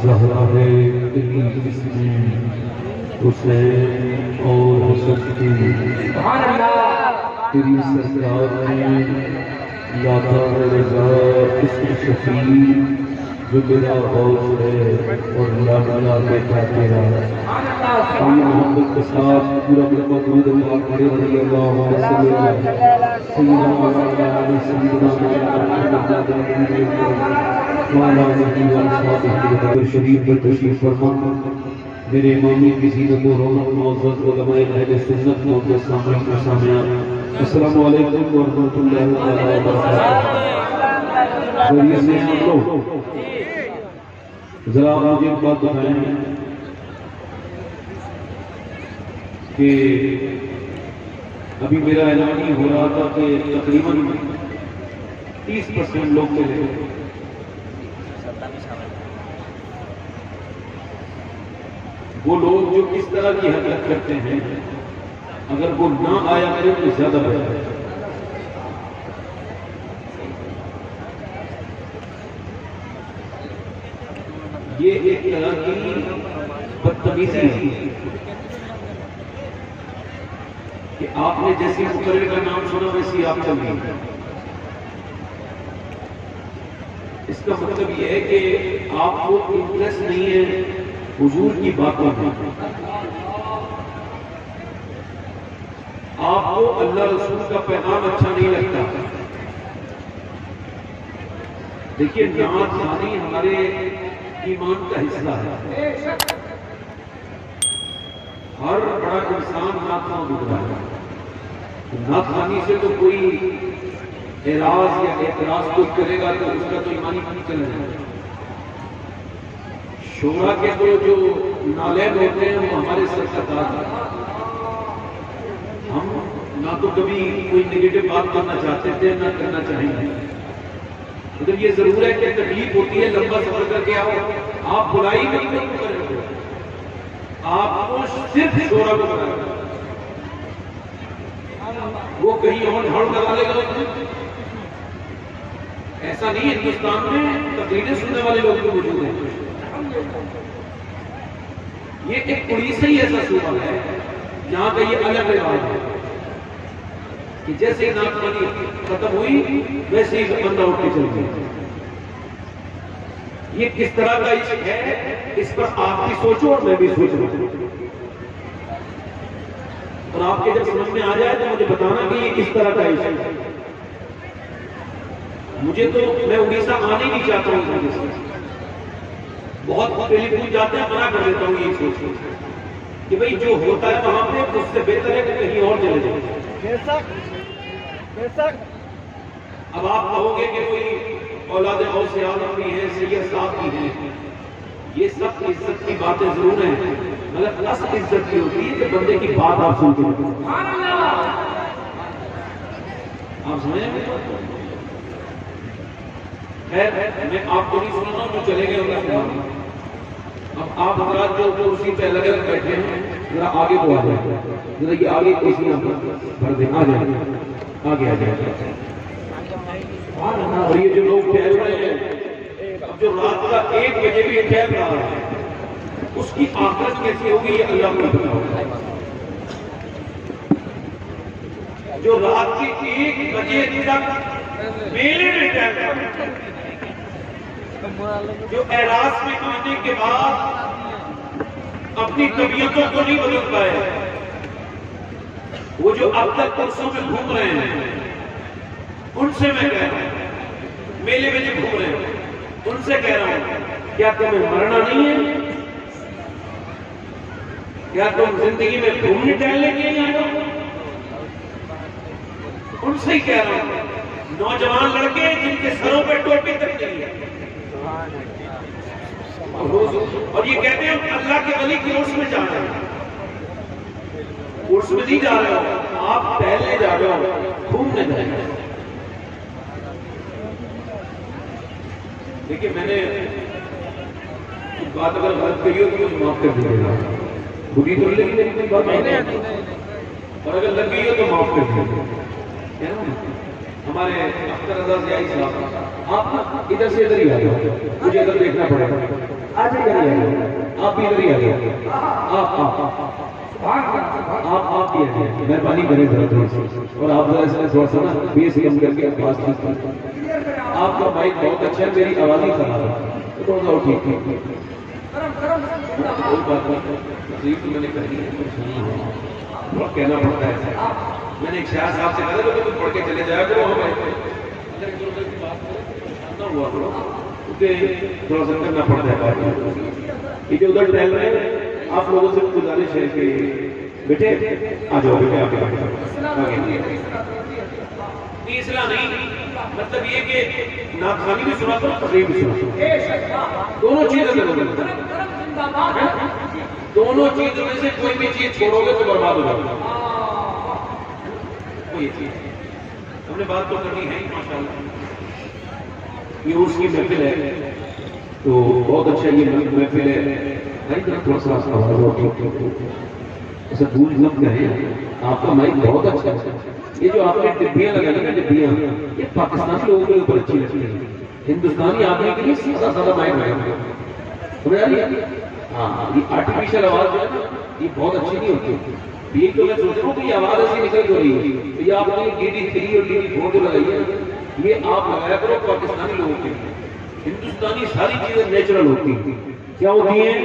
زہرا ہے تیری جس میں حسین اور حسن کی تیری سرکار میں لاتا ہے رضا اسم شفیع جو میرا غوث ہے اور لاڈلا بیٹا تیرا آئیے محبت کے ساتھ پورا ملکہ درود اللہ پڑھے رضی اللہ عنہ سیدنا مولانا علی سیدنا مولانا شریف پر تشریف فرما میرے امامی کی زینت و رونق معزز علماء اہل سنت معزز سامعین و سامعات السلام علیکم ورحمۃ اللہ وبرکاتہ۔ ذریعے سے آپ لوگ ذرا مجھے ایک بات بتائیں کہ ابھی میرا اعلان ہی ہو رہا تھا کہ تقریباً 30% لوگ ملے وہ لوگ جو کس طرح کی حرکت کرتے ہیں اگر وہ نہ آیا کرے تو زیادہ بہتر ہے۔ یہ ایک طرح کی بدتمیزی ہے کہ آپ نے جیسے مقرر کا نام سنا ویسی آپ چل رہی ہیں۔ اس کا مطلب یہ ہے کہ آپ کو انٹرسٹ نہیں ہے حضور کی باتوں میں، آپ کو اللہ رسول کا پیغام اچھا نہیں لگتا۔ دیکھیے نعت خوانی ہمارے ایمان کا حصہ ہے۔ ہر بڑا انسان نعت خوان ہوتا ہے، نعت خوانی سے تو کوئی اعراض یا اعتراض کوئی کرے گا تو اس کا تو ایمانی نہیں چلا جائے گا۔ شورا کے تو جو نالین ہوتے ہیں وہ ہمارے سر کا تاج ہے۔ ہم نہ تو کبھی کوئی نیگیٹو بات کرنا چاہتے تھے نہ کرنا چاہیں گے، مگر یہ ضرور ہے کہ تکلیف ہوتی ہے لمبا سفر کر کے آپ بلائی نہیں کریں گے، آپ کو صرف شورا کو بنائیں گے، وہ کہیں اور جھاڑ لگا لے گا۔ ایسا نہیں، ہندوستان میں تقریریں سننے والے لوگ بھی موجود ہیں۔ یہ ایک اڑیسہ ہی ایسا صوبہ ہے جہاں کا یہ الگ رواج ہے کہ جیسے ہی نعت خوانی ختم ہوئی ویسے ہی بندہ اٹھ کے چل گیا۔ یہ کس طرح کا عشق ہے اس پر آپ بھی سوچو اور میں بھی سوچوں، اور آپ کے جب سمجھ میں آ جائے تو مجھے بتانا کہ یہ کس طرح کا عشق ہے۔ مجھے تو میں اڑیسہ آنے ہی نہیں چاہتا ہوں، بہت پہلے پوچھ جاتے ہیں، منع کر دیتا ہوں یہ سوچ کہ بھئی جو ہوتا ہے وہاں پہ اس سے بہتر ہے کہ کہیں اور چلے جائیں۔ اب آپ کہو گے کہ کوئی اولاد غوث اعظم بھی ہے، سید صاحب بھی ہیں، یہ سب عزت کی باتیں ضرور ہیں، مگر اصل عزت کی ہوتی ہے کہ بندے کی بات آپ سنتے ہیں۔ آپ سمجھیں؟ خیر میں آپ کو نہیں سننا ہوں، جو چلے گئے ہوگا سنا۔ اب آپ حضرات جو کرسی پہ الگ الگ بیٹھے ہیں ذرا آگے کو آ جائیں، ذرا یہ آگے کرسیاں بھر دیں، آ جائیں آگے آ جائیں۔ اور یہ جو لوگ ٹہل رہے ہیں، اب جو رات کا 1 بجے بھی ٹہل رہا ہے اس کی آخرت کیسی ہوگی یہ اللہ کو پتہ ہوگا۔ جو رات کے 1 بجے تک میلے میں ٹہل رہا ہے، جو اعراض میں آنے کے بعد اپنی طبیعتوں کو نہیں بدل پائے، وہ جو اب تک پرسوں میں گھوم رہے ہیں ان سے میں کہہ رہا ہوں، میلے میں جو گھوم رہے ہیں ان سے کہہ رہا ہوں، کیا تمہیں مرنا نہیں ہے؟ کیا تم زندگی میں گھومنے ٹہلنے کے لیے آئے ہو؟ ان سے ہی کہہ رہا ہوں، نوجوان لڑکے جن کے سروں پہ ٹوپی تک نہیں ہے اور یہ کہتے ہیں اللہ کے ولی کی عرس میں جا رہے ہیں، عرس میں نہیں جا رہے ہو آپ، ٹہلنے جا رہے ہو، گھومنے جا رہے ہو۔ دیکھیے میں نے بات اگر غلط کری ہو تو مجھے معاف کر دیجیے گا، بری تو نہیں لگی میری بات، اور اگر لگ گئی ہو تو معاف کر دیجیے گا۔ ہمارے اختر رضا ضیائی صاحب، آپ ادھر سے ادھر ہی آ گئے، مجھے ادھر دیکھنا پڑے گا، آج ادھر ہی آ گئے، آپ بھی ادھر ہی آ گئے، آپ بھی آ گئے، مہربانی کریں ذرا تھوڑا سا، اور آپ ذرا اس میں تھوڑا سا نا بیس کم کر کے آواز ٹھیک کریں، آپ کا مائک بہت اچھا ہے، میری آواز ہی خراب ہے، تھوڑا سا ٹھیک ٹھیک کوئی بات نہیں، تقریب تو میں نے کر دی ہے، تھوڑا کہنا پڑتا ہے ایسا، میں نے ایک شاعر صاحب سے کہا تھا کہ تم پڑھ کے چلے جایا کرو ہمیں ہوا کرو، کیونکہ تھوڑا سا کرنا پڑتا ہے بات، یہ جو ادھر ٹہل رہے ہیں آپ لوگوں سے گزارش ہے کہ بیٹے آ جاؤ، بیٹے آ کے تیسرا نہیں، مطلب یہ کہ ناخوانی بھی سنا کرو، تقریب بھی سنا، دونوں چیزیں ضرور ہیں، دونوں چیزوں میں سے کوئی بھی چیز چھوڑو گے تو برباد ہو جاؤ گے، کوئی چیز ہم نے بات تو کرنی ہے ماشاءاللہ، یہ اس کی محفل ہے تو بہت اچھا یہ محفل ہے، تھوڑا سا آواز ہو ایسا بھول مت کہیں، آپ کا مائک بہت اچھا ہے، یہ جو آپ نے ڈبیاں لگائی نا ڈبیاں، یہ پاکستانی لوگوں کے اوپر اچھی لگتی ہے، ہندوستانی آدمی کے لیے سادہ سادہ مائک لگا، سمجھ آ رہی ہے؟ ہاں یہ آرٹیفیشل آواز جو ہے نا یہ بہت اچھی نہیں ہوتی، یہ تو میں سوچ رہا ہوں کہ یہ آواز ایسی نکل تو رہی ہے، یہ آپ نے DD3 اور DD4 جو لگائی ہے یہ آپ لگایا کرو پاکستانی لوگوں کے لیے، ہندوستانی ساری چیزیں نیچرل ہوتی ہیں، کیا ہوتی ہیں؟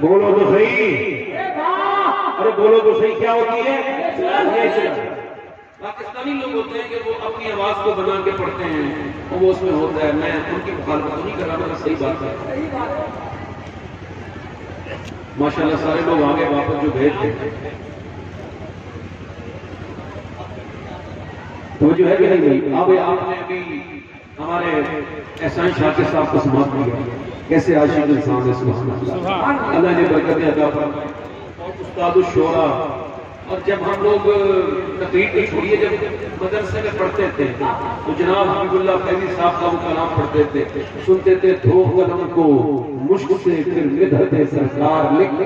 بولو تو صحیح، ارے بولو تو صحیح، کیا ہوتی ہے؟ نیچرل۔ پاکستانی لوگ ہوتے ہیں کہ وہ اپنی آواز کو بنا کے پڑھتے ہیں اور وہ اس میں ہوتا ہے، میں ان کی مخالفت تو نہیں کر رہا، میرا صحیح بات ہے، ماشاءاللہ سارے لوگ آگے واپس جو بھیج تھے تو جو ہے کہ نہیں، اب آپ نے ابھی ہمارے احسان شاکر صاحب کو سماعت کیا، کیسے عاشق انسان ہے، سبحان اللہ، اللہ نے برکتیں عطا فرمائے، اور استاد الشورا، اور جب ہم لوگ تقریر کو چھوڑیے جب مدرسے میں پڑھتے تھے تو جناب حبیب اللہ فیضی صاحب کا وہ کلام پڑھتے تھے، سنتے تھے دھو قلم کو مشک سے پھر مدحت سرکار لکھ،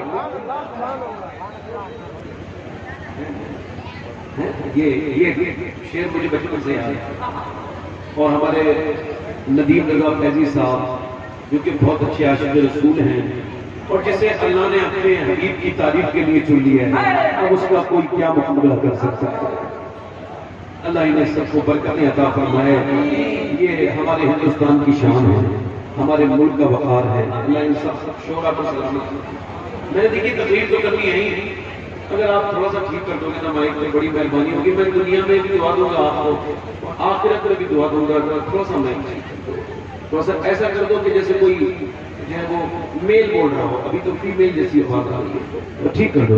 یہ شعر مجھے بچپن سے یاد ہے، اور ہمارے ندیم رضا فیضی صاحب جو کہ بہت اچھے عاشق رسول ہیں اور جسے اللہ نے اپنے حبیب کی تعریف کے لیے چن لیا ہے، اب اس کا کوئی کیا مقابلہ کر سکتا ہے، اللہ انہیں سب کو برکتیں عطا فرمائے، یہ ہمارے ہندوستان کی شان ہے، ہمارے ملک کا وقار ہے، اللہ ان سب شعراء کو سلامت۔ میں نے دیکھی تقریر تو کرنی ہے ہی، اگر آپ تھوڑا سا ٹھیک کر دو گے نا مائک تو بڑی مہربانی ہوگی، میں دنیا میں بھی دعا دوں گا آپ کو، آخرت میں بھی دعا دوں گا، تھوڑا سا مائک ٹھیک کر دو، تھوڑا سا ایسا کر دو کہ جیسے کوئی جو ہے وہ میل بول رہا ہو، ابھی تو فیمیل جیسی آواز آ رہی ہے، تو ٹھیک کر دو،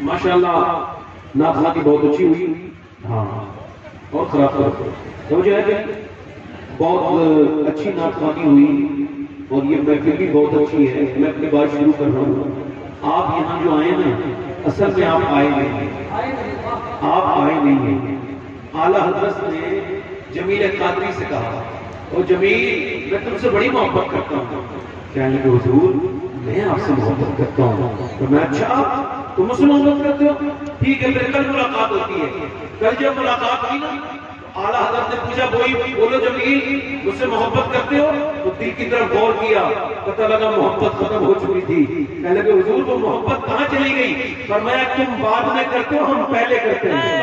ماشاءاللہ نعت بہت اچھی ہوئی، ہاں اور خراب کر تو جو ہے کہ بہت اچھی نعت ہوئی، اور یہ محفل بھی بہت اچھی ہے، میں اپنی بات شروع کر رہا ہوں، آپ یہاں جو آئے نا اصل میں آپ آئے نہیں ہیں، آپ آئے نہیں ہیں، اعلیٰ حضرت نے جمیل قادری سے کہا، اور جمیل میں تم سے بڑی محبت کرتا ہوں، کہنے لگے حضور میں آپ سے محبت کرتا ہوں، تو میں اچھا تم اس سے محبت کرتے ہو، ٹھیک ہے پھر کل ملاقات ہوتی ہے، کل جب ملاقات ہوئی نا اعلیٰ حضرت نے پوچھا بولو جمیل مجھ سے محبت کرتے ہو، تو دل کی طرف غور کیا، پتہ لگا محبت ختم ہو چکی تھی، کہنے لگے حضور وہ محبت کہاں چلی گئی، فرمایا تم بعد میں کرتے ہو ہم پہلے کرتے ہیں،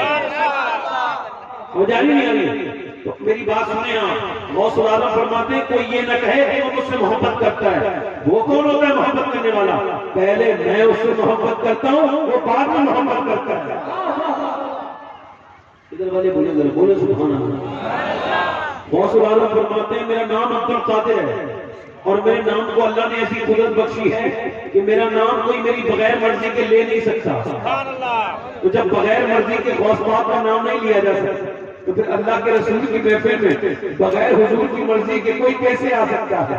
ہو جانی نہیں آ رہی، تو میری بات سنیں آپ، غوث العالم فرماتے ہیں کوئی یہ نہ کہے کہ وہ مجھ سے محبت کرتا ہے، وہ کون ہوتا ہے محبت کرنے والا، پہلے میں اس سے محبت کرتا ہوں وہ بعد میں محبت کرتا ہے، ادھر والے بولے سبحان اللہ۔ غوث العالم فرماتے ہیں میرا نام عبد القادر ہے، اور میرے نام کو اللہ نے ایسی قدرت بخشی ہے کہ میرا نام کوئی میری بغیر مرضی کے لے نہیں سکتا، تو جب بغیر مرضی کے غوث پاک کا نام نہیں لیا جا سکتا تو پھر اللہ کے رسول کی محفل میں بغیر حضور کی مرضی کے کوئی کیسے آ سکتا ہے،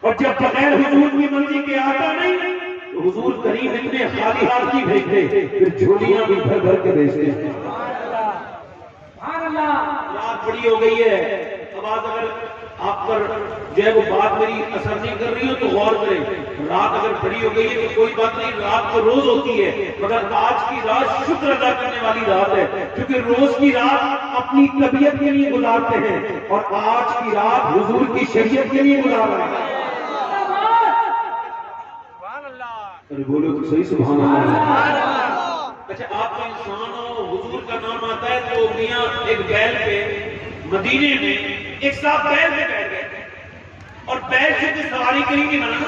اور جب بغیر حضور کی مرضی کے آتا نہیں تو حضور کریم اتنے خالی ہاتھ کی بھیجتے پھر جھولیاں بھی بھر بھر کے بھیجتے ہیں۔ رات بڑی ہو گئی ہے، آواز اگر آپ پر جو ہے وہ بات میری اثر نہیں کر رہی ہو تو غور کریں. رات اگر بڑی ہو گئی ہے تو کوئی بات نہیں, رات تو روز ہوتی ہے, مگر آج کی رات شکر ادا کرنے والی رات ہے, کیونکہ روز کی رات اپنی طبیعت کے لیے گزارتے ہیں اور آج کی رات حضور کی شریعت کے لیے گزار رہے ہیں. ارے بولو تو صحیح سبحان اللہ. اچھا آپ کا انسان ہو, حضور کا نام آتا ہے تو میاں ایک بیل پہ مدینے میں ایک صاحب بیل پہ بیٹھ گئے اور بیل سے کوئی سواری کری نہیں بنا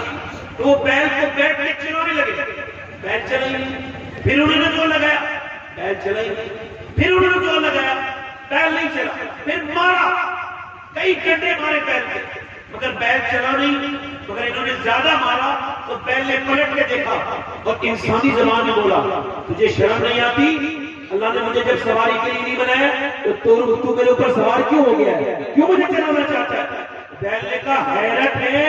تو وہ بیل کو بیٹھ کے چلانے لگے. بیل چلا ہی نہیں, پھر انہوں نے زور لگایا, بیل چلا ہی نہیں, پھر انہوں نے زور لگایا, بیل نہیں چلا, پھر مارا, کئی گھنٹے مارے بیل پہ مگر بیل چلا نہیں. مگر انہوں نے زیادہ مارا تو بیل نے پلٹ کے دیکھا اور انسانی زبان میں بولا تجھے شرم نہیں آتی, اللہ نے مجھے جب سواری کے لیے نہیں بنایا تو میرے اوپر سوار کیوں ہو گیا ہے, کیوں مجھے چلانا چاہتا ہے. بیل نے کہا حیرت ہے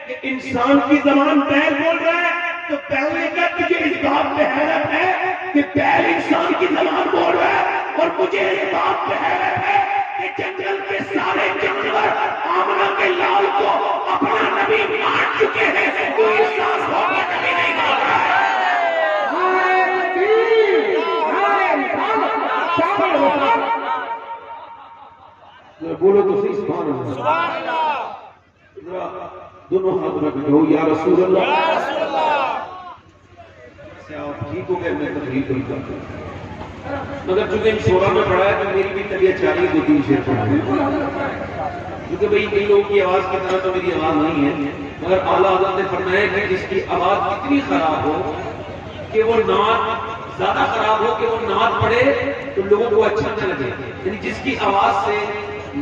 کہ انسان کی زبان بیل بول رہا ہے, تو بیل نے کہا تجھے اس بات پہ حیرت ہے کہ بیل انسان کی زبان بول رہا ہے, اور مجھے اس بات پہ حیرت ہے کہ جنگل کے سارے جانور آمنہ کے لال کو اپنا نبی مان چکے ہیں, کوئی احساس ہو کے نبی نہیں مان رہا ہے. بولو تو صحیح سبحان اللہ. دونوں ہاتھ رکھ دو یا رسول اللہ. آپ ٹھیک ہو گئے, میں تقریر نہیں کرتا مگر چونکہ ان شورا میں پڑھا ہے تو میری بھی طبیعت چاہ رہی ہے 2-3 شعر پڑھنے, کیونکہ بھئی کئی لوگوں کی آواز کی طرح تو میری آواز نہیں ہے, مگر اعلیٰ حضرت نے فرمایا کہ جس کی آواز اتنی خراب ہو کہ وہ نعت زیادہ خراب ہو کہ وہ نعت پڑھے تو لوگوں کو اچھا نہ لگے, یعنی جس کی آواز سے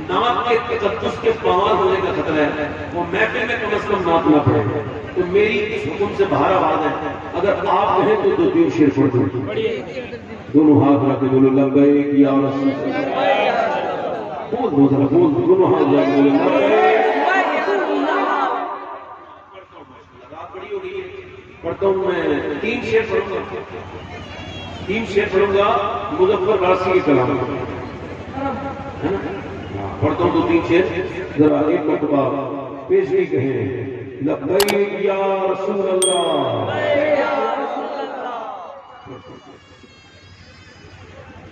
نعت کے تقدس کے پامال ہونے کا خطرہ ہے وہ محفل میں کم از کم نعت نہ پڑھے. تو میری اس حکم سے باہر آواز ہے, اگر آپ کہیں تو 2-3 شعر پڑھ دو. دونوں ہاتھ رکھ کے بولو لبیک یا رسول اللہ. بول ذرا بول, دونوں ہاتھ رکھ کے بولو رات بڑی ہو گئی ہے. پڑھتا ہوں میں 3 شعر پڑھوں گا, 3 شعر پڑھوں گا مظفر راسی کے کلام پڑھتا ہوں 2-3 شعر, ذرا ایک مرتبہ پیشگی کہیں لبیک یا رسول اللہ.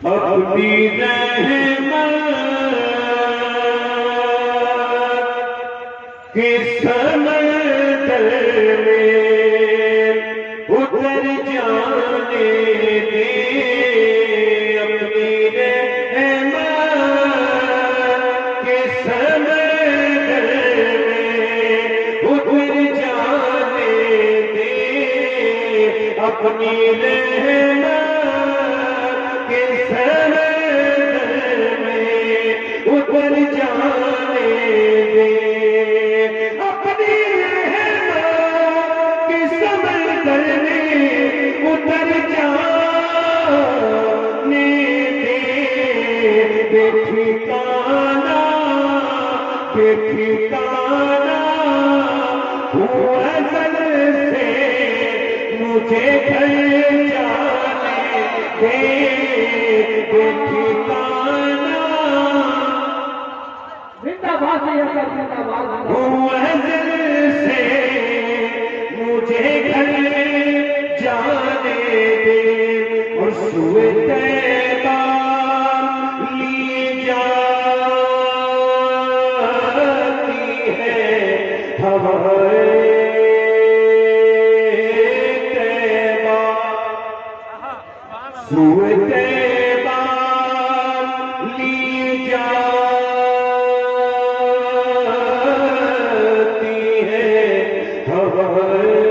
اپنی رحمت کی سمندر میں اتر جانے دے, اپنی رحمت کی سمندر میں اتر جانے دے, اپنی رحمت کے سمندر میں اتر جانے دے, اپنی رحمت کے سمندر میں اتر جانے دے. بے ٹھکانا بے ٹھکانا ہوں ازل سے مجھے گھر جانے دے. بے ٹھکانا ہوں ازل سے مجھے گھر جانے دے, اور سوئے طیبہ لی جاتی ہے ہوائے طیبہ, سوئے طیبہ لی جاتی ہے ہوائے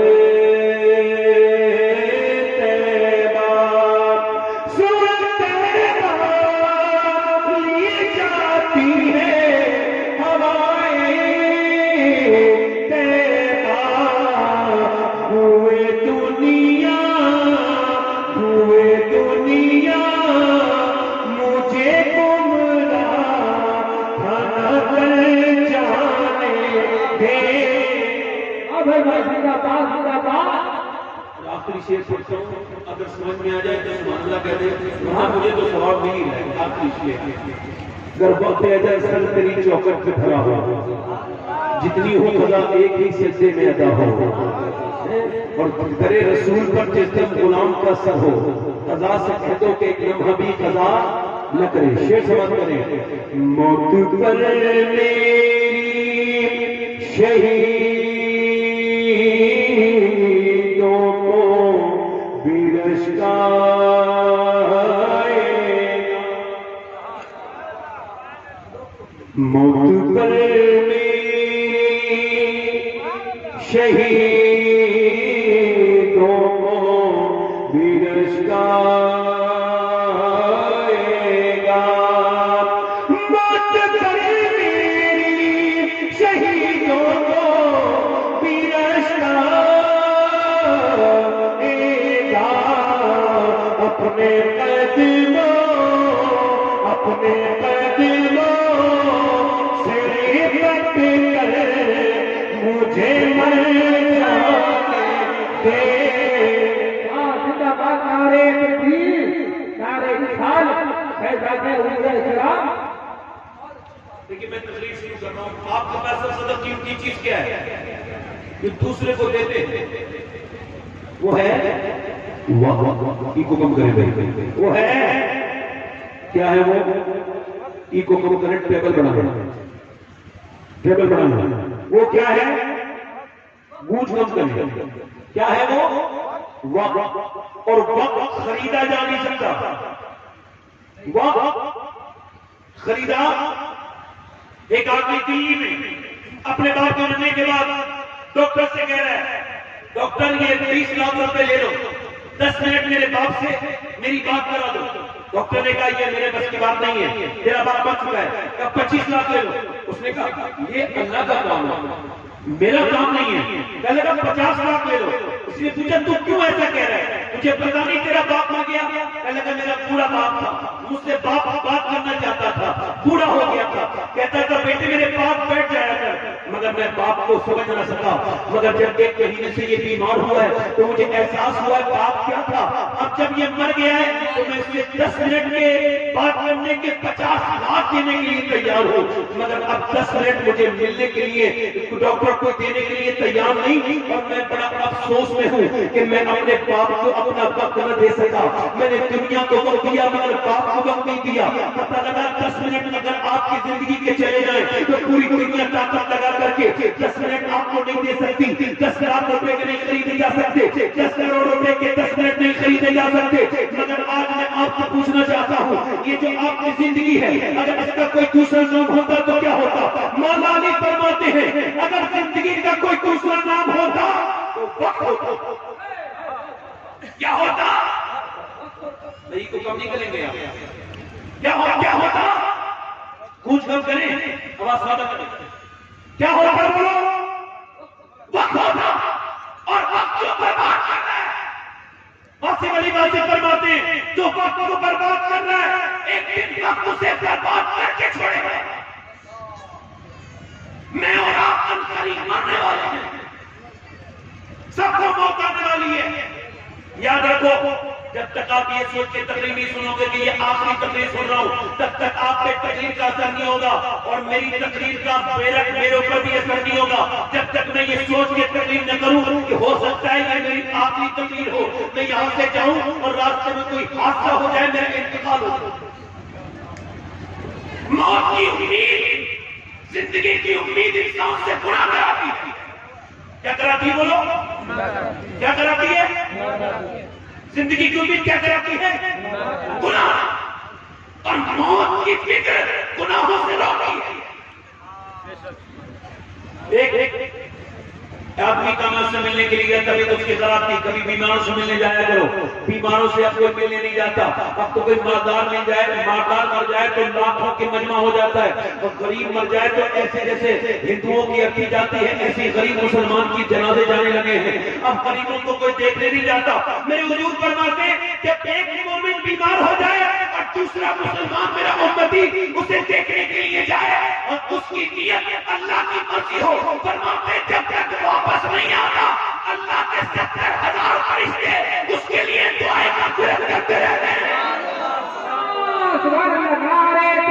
آخری شعر پڑھتا ہوں، اگر سمجھ میں آ جائے تو سبحان اللہ کہہ دیں، وہاں مجھے تو ثواب مل ہی رہا ہے۔ آخری شعر، گر وقت اجل سر تیری چوکٹ پہ کھڑا ہو، جتنی ہو قضا ایک ہی سجدے میں ادا ہو، اور کرے رسول پر جس دم غلام کا سر ہو، قضا سے کہہ دو کہ ایک لمحہ بھی قضا نہ کرے۔ شعر سمجھ کریں، موت پر میری شہیدوں کو بھی رشکائے گا، موت پر میری شہیدوں کو بھی رشکائے گا، موت پر میری شہیدوں کو بھی رشکائے گا، اپنے قدموں سے پٹ کر مجھے مر جانے دے۔ زندہ باد نعرہ تکبیر، نعرہ رسالت، شہزادہ علیہ السلام۔ دیکھیں میں تقریر شروع کر رہا ہوں، آپ کے پاس سب سے زیادہ قیمتی چیز کیا ہے جو دوسرے کو دیتے ہیں؟ وہ ہے ایکو کم کرے بھائی، وہ ہے کیا ہے؟ وہ ایکو کم کرے ٹیبل بنانا، وہ کیا ہے؟ گونج کم کرے، کیا ہے وہ؟ وقت، اور وقت خریدا جا نہیں سکتا، وقت خریدا۔ ایک آدمی دلی میں اپنے باپ کو مرنے کے بعد ڈاکٹر سے کہہ رہا ہے، ڈاکٹر یہ 20 لاکھ روپے لے لو، 10 منٹ میرے باپ سے میری بات کرا دو۔ ڈاکٹر نے کہا یہ میرے بس کی بات نہیں ہے، تیرا باپ بچ چکا ہے، کہا 25 لاکھ لے لو۔ اس نے کہا یہ اللہ کا کام ہے، میرا کام نہیں ہے، کہنے لگا 50 لاکھ لے لو۔ اس نے پوچھا تو کیوں ایسا کہہ رہا ہے؟ مجھے پتا نہیں تیرا باپ مر گیا؟ کہنے لگا میرا بوڑھا باپ تھا، مجھ سے باپ بات کرنا چاہتا تھا، بوڑھا ہو گیا تھا، کہتا تھا بیٹے میرے پاس بیٹھ جایا کر، مگر میں باپ کو سمجھ نہ سکا۔ مگر جب 1 مہینے سے یہ بیمار ہوا ہے تو مجھے احساس ہوا ہے باپ کیا تھا۔ اب جب یہ مر گیا ہے تو میں اس سے 10 منٹ میں بات کرنے کے 50 لاکھ دینے کے لیے تیار ہوں، مگر اب 10 منٹ مجھے ملنے کے لیے ڈاکٹر کو دینے کے لیے تیار نہیں، اور میں بڑا افسوس میں ہوں کہ میں اپنے باپ کو اپنا وقت نہ دے سکا۔ میں نے دنیا کو وقت دیا مگر باپ کو وقت نہیں دیا۔ پتہ لگا 10 منٹ اگر آپ کی زندگی کے چلے جائیں تو پوری دنیا طاقت لگا کر کے 10 منٹ آپ کو نہیں دے سکتی۔ 10 لاکھ روپے کے نہیں خریدے جا سکتے، 10 کروڑ روپے کے 10 منٹ نہیں خریدے جا سکتے۔ مگر آج میں آپ سے پوچھنا چاہتا ہوں، یہ جو آپ کی زندگی ہے اگر اس کا کوئی دوسرا نام ہوتا تو کیا ہوتا؟ مولا علی فرماتے ہیں اگر زندگی کا کوئی دوسرا نام ہوتا تو وقت ہوتا۔ کیا ہوتا؟ نہیں کو کم نہیں کریں گے آپ، کیا ہوتا؟ کچھ کم کریں، آواز زیادہ کریں، کیا ہوتا بولو؟ وقت ہوتا، اور وقت جو برباد کر رہا ہے، واصف علی واصف فرماتے ہیں جو وقت کو برباد کر رہا ہے ایک دن وقت اسے برباد کر کے چھوڑے گا۔ میں اور آپ عنقریب مرنے والے ہیں، سب کو موت آنے والی ہے۔ یاد رکھو جب تک آپ یہ سوچ کے تقریر نہیں سنو گے کہ یہ آخری تقریر سن رہا ہوں، تب تک آپ پہ تقریر کا اثر نہیں ہوگا، اور میری تقریر کا میرے اوپر بھی اثر نہیں ہوگا جب تک میں یہ سوچ کے تقریر نہ کروں کہ ہو سکتا ہے یہ میری آخری تقریر ہو، میں یہاں سے جاؤں اور راستے میں کوئی حادثہ ہو جائے، میرا انتقال ہو جائے۔ موت کی امید زندگی کی امید انسان سے گناہ کراتی ہے۔ کیا کراتی ہے بولو؟ کیا کراتی ہے؟ زندگی کی امید کیا کراتی ہے؟ گناہ، اور موت کی فکر گناہوں سے روکتی ہے۔ ایک آدمی کامل سے ملنے کے لیے تبھی تو اس کی خراب تھی، کبھی بیماروں سے ملنے جایا کرو، بیماروں سے اب کوئی ملنے نہیں جاتا۔ اب تو کوئی مالدار مل جائے، مالدار مر جائے تو لاکھوں کے مجمع ہو جاتا ہے، اور غریب مر جائے تو ایسے جیسے ہندوؤں کی عقیدت جاتی ہے ایسی غریب مسلمان کی جنازے جانے لگے ہیں۔ اب غریبوں کو کوئی دیکھنے نہیں جاتا۔ میرے حضور فرماتے ہیں کہ ایک مومن بیمار ہو جائے اور دوسرا مسلمان میرا امتی اسے دیکھنے کے لیے جائے اور اس کی نیت اللہ کی مرضی ہو، فرماتے ہیں جب تک واپس نہیں آتا اللہ کے 70,000 فرشتے اس کے لیے دعائیں مغفرت کرتے رہتے ہیں۔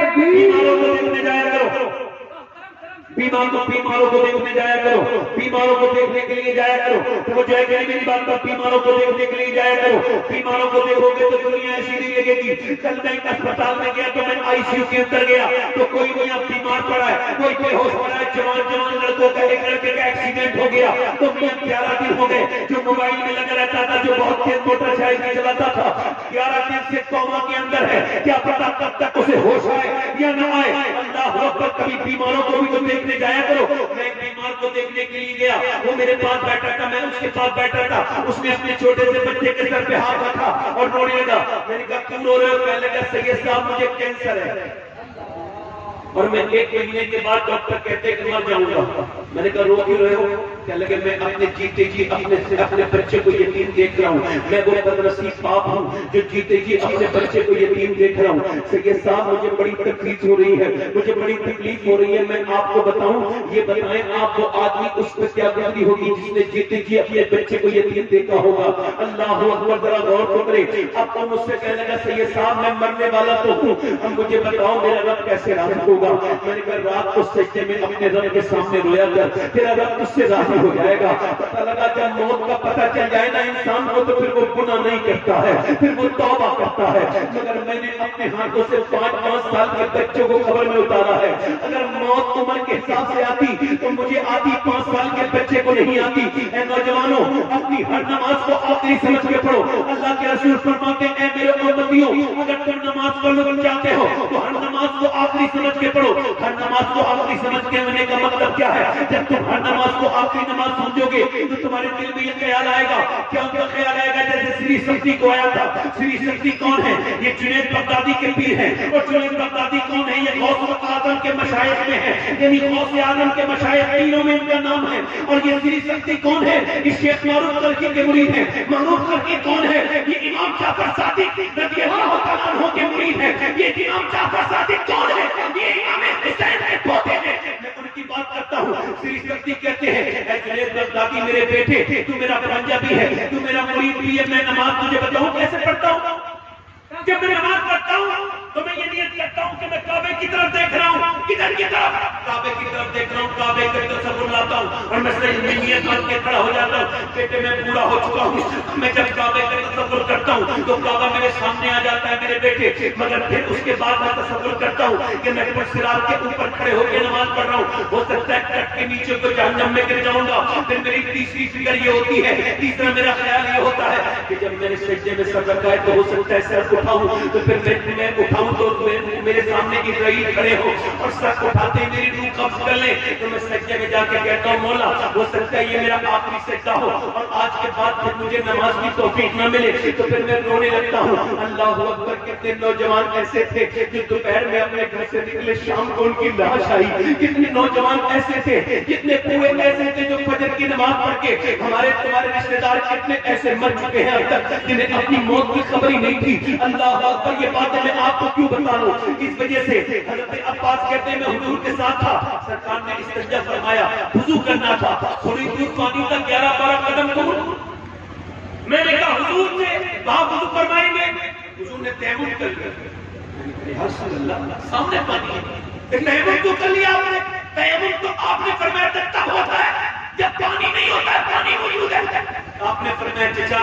بیماروں کو دیکھنے جایا کرو، بیماروں کو دیکھنے جایا کرو، بیماروں کو دیکھنے کے لیے جایا کرو۔ تو وہ جائے گی میری بات پر، بیماروں کو دیکھنے کے لیے جایا کرو۔ بیماروں کو دیکھو گے تو دنیا ایسی نہیں لگے گی۔ کل میں ایک اسپتال میں گیا تو میں آئی سی یو کے اندر گیا تو کوئی وہاں بیمار پڑا ہے، کوئی بے ہوش پڑا ہے، جوان لڑکوں کا، ایک لڑکے کا ایکسیڈنٹ ہو گیا تو میاں 11 دن ہو گئے، جو موبائل میں لگا رہتا تھا، جو بہت تیز موٹر سائیکل چلاتا تھا، 11 دن سے کوما کے اندر ہے، کیا پتا کب تک اسے ہوش آئے یا نہ آئے۔ اللہ اکبر، کبھی بیماروں کو بھی تو دیکھنے جایا کرو۔ میں ایک بیمار کو دیکھنے کے لیے گیا، وہ میرے پاس بیٹھا تھا، میں اس کے پاس بیٹھا تھا، اس نے اپنے چھوٹے سے بچے کے سر پہ ہاتھ رکھا اور رونے لگا۔ میں نے کہا کیوں رو رہے ہو؟ کہنے لگا سید صاحب مجھے کینسر ہے اور میں 1 مہینے کے بعد ڈاکٹر کہتے کہ مر جاؤں گا۔ میں نے کہا رو کیوں رہے ہو؟ کہنے لگے میں اپنے جیتے جی اپنے بچے کو یتیم دیکھ رہا ہوں، میں وہ بدنصیب باپ ہوں جو جیتے جی اپنے بچے کو یتیم دیکھ رہا ہوں۔ سید صاحب مجھے بڑی تکلیف ہو رہی ہے، مجھے بڑی تکلیف ہو رہی ہے، میں آپ کو بتاؤں، یہ بتائیں آپ وہ آدمی اس پہ کیا گزری ہوگی جس نے جیتے جی اپنے بچے کو یتیم دیکھا ہوگا۔ اللہ اکبر، ذرا غور تو کرے۔ اب تو مجھ سے کہنے لگا سید صاحب میں مرنے والا تو ہوں، اب مجھے بتاؤ میرا رب کیسے راضی ہوگا؟ میں نے کہا رات کو سجدے میں اپنے رب کے سامنے رویا کر، تیرا رب اس سے راضی ہو جائے گا۔ پتہ لگا جب موت کا پتہ چل جائے نا انسان کو تو پھر وہ گناہ نہیں کرتا ہے، پھر وہ توبہ کرتا ہے۔ مگر میں نے اپنے ہاتھوں سے 5 سال کے بچوں کو قبر میں اتارا ہے۔ اگر موت عمر کے حساب سے آتی تو مجھے آتی 5 سال کے بچے کو نہیں آتی۔ اے نوجوانوں، اپنی ہر نماز کو آخری سمجھ کے پڑھو۔ اللہ کے رسول فرماتے ہیں اے میرے امتیوں، اگر تم نماز پڑھنا چاہتے ہو تو ہر نماز کو آخری سمجھ کے پڑھو۔ ہر نماز کو آخری سمجھ کے ہونے کا مطلب کیا ہے؟ جب تم ہر نماز کو آخری نماز سمجھو گے تو تمہارے دل میں یہ خیال آئے گا، کیا ان کا خیال آئے گا جیسے سری سختی کو آیا تھا۔ سری سختی کون ہے؟ یہ جنید بغدادی کے پیر ہیں۔ اور جنید بغدادی کون ہے؟ یہ غوث اعظم کے مشائخ میں ہے، یعنی غوث اعظم کے مشائخ تینوں میں ان کا نام ہے۔ اور یہ سری سختی کون ہے؟ یہ شیخ معروف ترکی کے مرید ہیں۔ معروف ترکی کون ہے؟ یہ امام جعفر صادق رضی اللہ تعالیٰ عنہ کے مرید ہیں۔ یہ امام جعفر صادق کون ہے؟ یہ امام حسین کے پوتے ہیں۔ میں ان کی بات کرتا ہوں۔ سری سختی کہتے ہیں اے جنید بغدادی میرے بیٹے، تو میرا بھانجا بھی ہے، تو میرا مرید بھی ہے، میں نماز تجھے بتاؤں کیسے پڑھتا ہوں؟ جب میں نماز پڑھتا ہوں تو میں یہ نیت کرتا ہوں کہ میں کعبے کی طرف دیکھ رہا ہوں۔ کدھر کی طرف؟ کعبے کی طرف دیکھ رہا ہوں، کعبے کا تصور لاتا ہوں اور میں سجدے میں نیت بن کے کھڑا ہو جاتا ہوں۔ بیٹے میں بوڑھا ہو چکا ہوں، میں جب کعبے کا تصور کرتا ہوں تو کعبہ میرے سامنے آ جاتا ہے میرے بیٹے، مگر پھر اس کے بعد میں تصور کرتا ہوں کہ میں صراط کے اوپر کھڑے ہو کے نماز پڑھ رہا ہوں۔ ہو سکتا ہے کٹ کے نیچے کو جہنم میں گر جاؤں گا۔ پھر میری تیسری فکر یہ ہوتی ہے، تیسرا میرا خیال یہ ہوتا ہے کہ جب میں نے سجدے میں سر رکھا ہے تو ہو سکتا ہے سر اٹھاؤں تو پھر میں اٹھاؤں تو میرے سامنے اسرائیل کھڑے ہو اور سر اٹھاتے ہی میری روح قبض کر لیں تو میں سجدے میں جا کے کہتا ہوں مولا ہو سکتا ہے یہ میرا آخری سجدہ ہو اور آج کے بعد پھر مجھے نماز کی توفیق نہ ملے تو پھر میں رونے لگتا ہوں۔ اللہ اکبر، کتنے نوجوان ایسے تھے جو دوپہر میں اپنے گھر سے نکلے، شام کو ان کی لاش آئی۔ کتنے نوجوان ایسے تھے، کتنے پوئے ایسے تھے جو فجر کی نماز پڑھ کے تمہارے رشتے دار کتنے ایسے مر چکے ہیں اب تک جنہیں اپنی موت کی خبر ہی نہیں تھی۔ اللہ اکبر، یہ باتیں میں آپ کو کیوں بتا رہا ہوں؟ اس وجہ سے حضرت عباس کہتے ہیں میں حضور کے ساتھ تھا، سرکار نے استنجا فرمایا، وضو کرنا تھا، تھوڑی دور پانی کا 11-12 قدم دور میں نے کہا حضور سے وہاں وضو فرمائیں گے؟ حضور نے تیمم کر لیا۔ یا رسول اللہ، سامنے پانی ہے، تیمم تو کر لیا آپ نے؟ تیمم تو آپ نے فرمایا تب ہوتا ہے جب پانی نہیں ہوتا ہے، پانی موجود ہے۔ آپ نے فرمایا چچا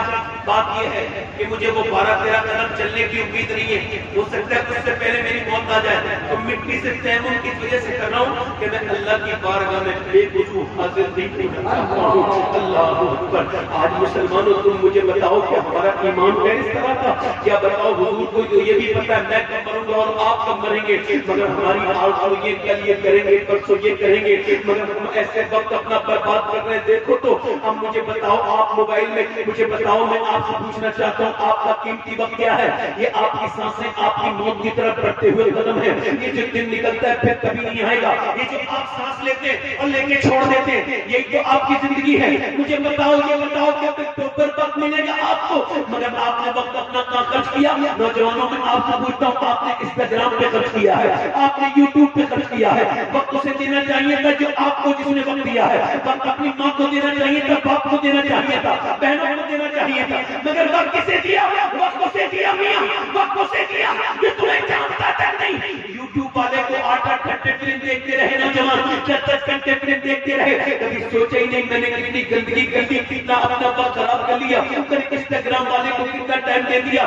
بات یہ ہے کہ مجھے وہ 12-13 قدم چلنے کی امید نہیں ہے، ہو سکتا ہے اس سے پہلے میری موت آ جائے، تو مٹی سے تیمم کس وجہ سے کر رہا ہوں کہ میں اللہ کی بارگاہ میں بے وضو حاضر نہیں ہوتا ہوں۔ اللہ اکبر، آج مسلمانوں تم مجھے بتاؤ کہ ہمارا ایمان کس طرح کا؟ کیا بتاؤ حضور کو جو یہ بھی پتا ہے میں کب مروں گا اور آپ کب مریں گے، مگر ہماری آج یہ کل یہ کریں گے، پرسوں یہ کریں گے، مگر ہم ایسے وقت اپنا برباد کر رہے ہیں۔ دیکھو تو اب مجھے بتاؤ، آپ موبائل میں مجھے بتاؤ، میں آپ سے پوچھنا چاہتا ہوں آپ کا قیمتی وقت کیا ہے؟ یہ آپ کی سانسیں آپ کی موت کی طرف بڑھتے ہوئے قدم ہے، یہ جو دن نکلتا ہے پھر کبھی نہیں آئے گا، یہ جو آپ سانس لیتے اور لے کے چھوڑ دیتے ہیں یہی تو آپ کی زندگی ہے۔ مجھے بتاؤ، یہ بتاؤ کہ پھر وقت ملے گا آپ کو، مگر آپ نے وقت اپنا کہاں خرچ کیا؟ نوجوانوں میں آپ سے پوچھتا ہوں آپ نے انسٹاگرام پہ خرچ کیا ہے، آپ نے یوٹیوب پہ خرچ کیا ہے؟ وقت اسے دینا چاہیے تھا جو آپ کو جس نے وقت دیا ہے، وقت اپنی ماں کو دینا چاہیے تھا، باپ کو دینا چاہیے تھا، بہنوں کو دینا چاہیے تھا، مگر وقت کسے دیا؟ وقت اسے دیا میاں، وقت اسے دیا یہ تمہیں جانتا تھا نہیں۔ یوٹیوب والے کو 8 گھنٹے فلم دیکھتے رہے نوجوان، 10 گھنٹے فلم دیکھتے رہے، کبھی سوچا ہی نہیں میں نے کتنی گندگی کر دی، کتنا اپنا وقت خراب کر لیا، کبھی انسٹاگرام والے کو کتنا ٹائم دے دیا،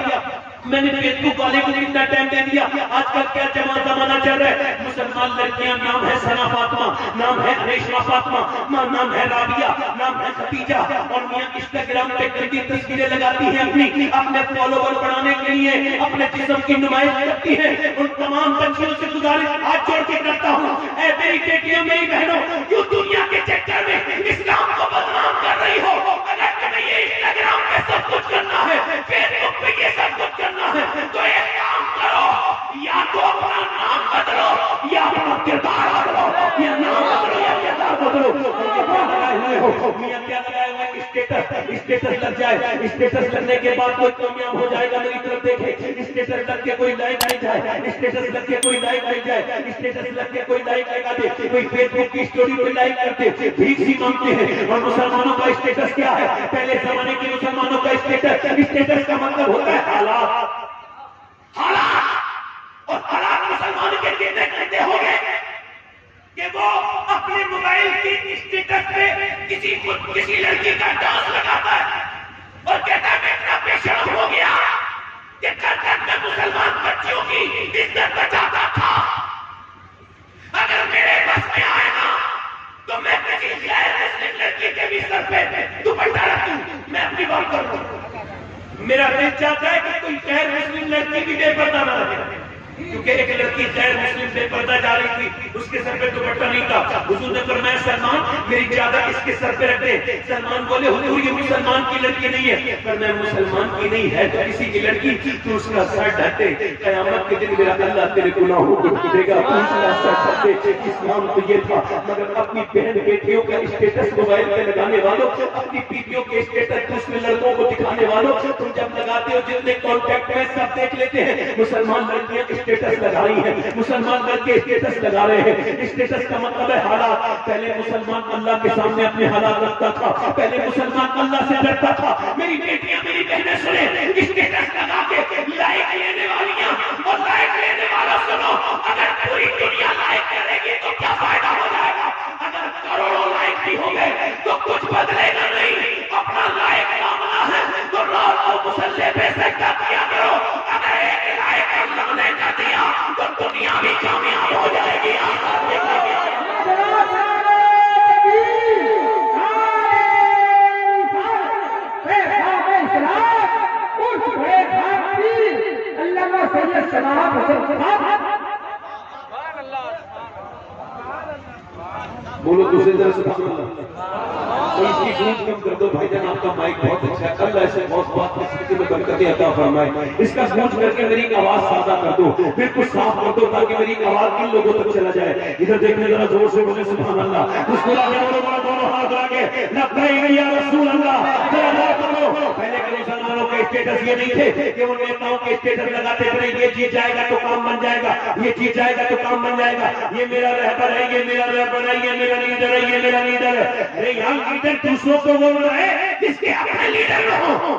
میں نے فیس بک والے کو کتنا ٹائم دے دیا۔ آج کل کیا زمانہ چل رہا ہے، مسلمان لڑکیاں نام ہے ثنا فاطمہ، نام ہے ریشما فاطمہ، نام ہے رابعہ، نام ہے خدیجہ، اور میاں انسٹاگرام پہ گندی تصویریں لگاتی ہیں اپنے فالوور بڑھانے کے لیے، اپنے جسم کی نمائش کرتی ہیں۔ ان تمام بچیوں سے گزارش ہاتھ جوڑ کے کرتا ہوں، اے میری بیٹیوں میری بہنوں، کیوں دنیا کے چکر میں اسلام کو بدنام کر رہی ہو؟ اگر تمہیں یہ انسٹاگرام پہ سب کچھ کرنا ہے، فیس بک پہ یہ سب کچھ کرنا ہے، تو ایک کام کرو، یا تو اپنا نام بدلو یا اپنا کردار بدلو، یا نام بدلو یا کردار بدلو۔ میاں کیا لگائے ہوئے اسٹیٹس لگ جائے، اسٹیٹس لگنے کے بعد کوئی کامیاب ہو جائے گا میری طرف دیکھے، اسٹیٹس لگ کے کوئی لائک مل جائے، اسٹیٹس لگ کے کوئی لائک مل جائے، اسٹیٹس لگ کے کوئی لائک لگا دے، کوئی فیس بک کی اسٹوری پہ لائک کرتے، بھیک سی مانگتے ہیں۔ اور مسلمانوں کا اسٹیٹس کیا ہے؟ پہلے زمانے کے مسلمانوں کا اسٹیٹس کا مطلب ہوتا ہے حالات، اور حالات مسلمان کے لیے کہتے ہو گئے کہ وہ اپنے موبائل کی اسٹیٹس پہ کسی لڑکی کا ڈانس لگاتا ہے اور کہتا ہے میں اتنا بے شرم ہو گیا کہ گھر میں مسلمان بچیوں کی عزت بچاتا تھا، اگر میرے بس میں آئے نا تو میں کسی غیر مسلم لڑکی کے بھی سر پہ دوپٹہ رکھوں، میں اپنی بات کروں۔ میرا دل چاہتا ہے کہ کوئی غیر مسلم لڑکی بھی بے پردہ نہ رکھے، کیونکہ ایک لڑکی غیر مسلم بے پردہ جا رہی تھی، اس کے سر پہ دوپٹہ نہیں تھا، حضور نے فرمایا سلمان میری چادر اس کے سر پہ رکھ دے۔ سلمان بولے حضور یہ مسلمان کی لڑکی نہیں ہے، فرمایا مسلمان کی نہیں ہے تو کسی کی لڑکی تو اس کا سر ڈھک دے، قیامت کے دن میرا اللہ تیرے گناہوں کو دے گا، تو اس کا سر ڈھک دے۔ اسلام تو یہ تھا، مگر اپنی بہن بیٹیوں کا اسٹیٹس موبائل پہ لگانے والوں، اپنی بیٹیوں کے اسٹیٹس دوسرے لڑکوں کو دکھانے والوں، تم جب لگاتے ہو جتنے کانٹیکٹ میں سب دیکھ لیتے ہیں، مسلمان لڑکیاں اسٹیٹس لگا رہی ہیں، مسلمان لڑکے اسٹیٹس لگا رہے ہیں۔ اسٹیٹس کا مطلب ہے حالات۔ پہلے مسلمان اللہ کے سامنے اپنے حالات رکھتا تھا، پہلے مسلمان اللہ سے ڈرتا تھا۔ میری بیٹیاں میری بہنیں سنیں، اسٹیٹس لگا کے لائک لینے والیاں اور لائک لینے والا سنو، اگر پوری دنیا لائک کرے گی تو کیا فائدہ ہو جائے گا؟ اگر کروڑوں لائک بھی ہو گئے تو کچھ بدلے گا نہیں۔ اپنا لائک کامنا ہے تو رات کو مصلی پہ سجدہ کیا کرو، اگر ایک لائک اللہ نے کر دیا تو دنیا بھی کامیاب ہو جائے گی۔ بولو دوسری طرف سبحان اللہ۔ تو اس کی گونج کم کر دو بھائی جان، آپ کا مائک بہت اچھا ہے، اللہ ایسے بہت بات کی سلسلے میں برکتیں عطا فرمائے۔ اس کا گونج کر کے میری آواز سادہ کر دو، بالکل صاف کر دو تاکہ میری آواز کن لوگوں تک چلا جائے۔ ادھر دیکھنے ذرا زور سے بولے سبحان اللہ۔ اس کو آگے دونوں ہاتھ آگے لبیک یا رسول اللہ، ذرا دعا کرو۔ پہلے کے مسلمانوں کے اسٹیٹس یہ نہیں تھے کہ وہ نیتاؤں کے اسٹیٹس لگاتے تھے، یہ جیت جائے گا تو کام بن جائے گا، یہ جیت جائے گا تو کام بن جائے گا، یہ میرا رہبر ہے، یہ میرا رہبر ہے، یہ میرا لیڈر ہے، یہ میرا لیڈر ہے۔ ارے یہاں لیڈر دوسروں کو وہ ہے جس کے اپنے لیڈر نہ ہو۔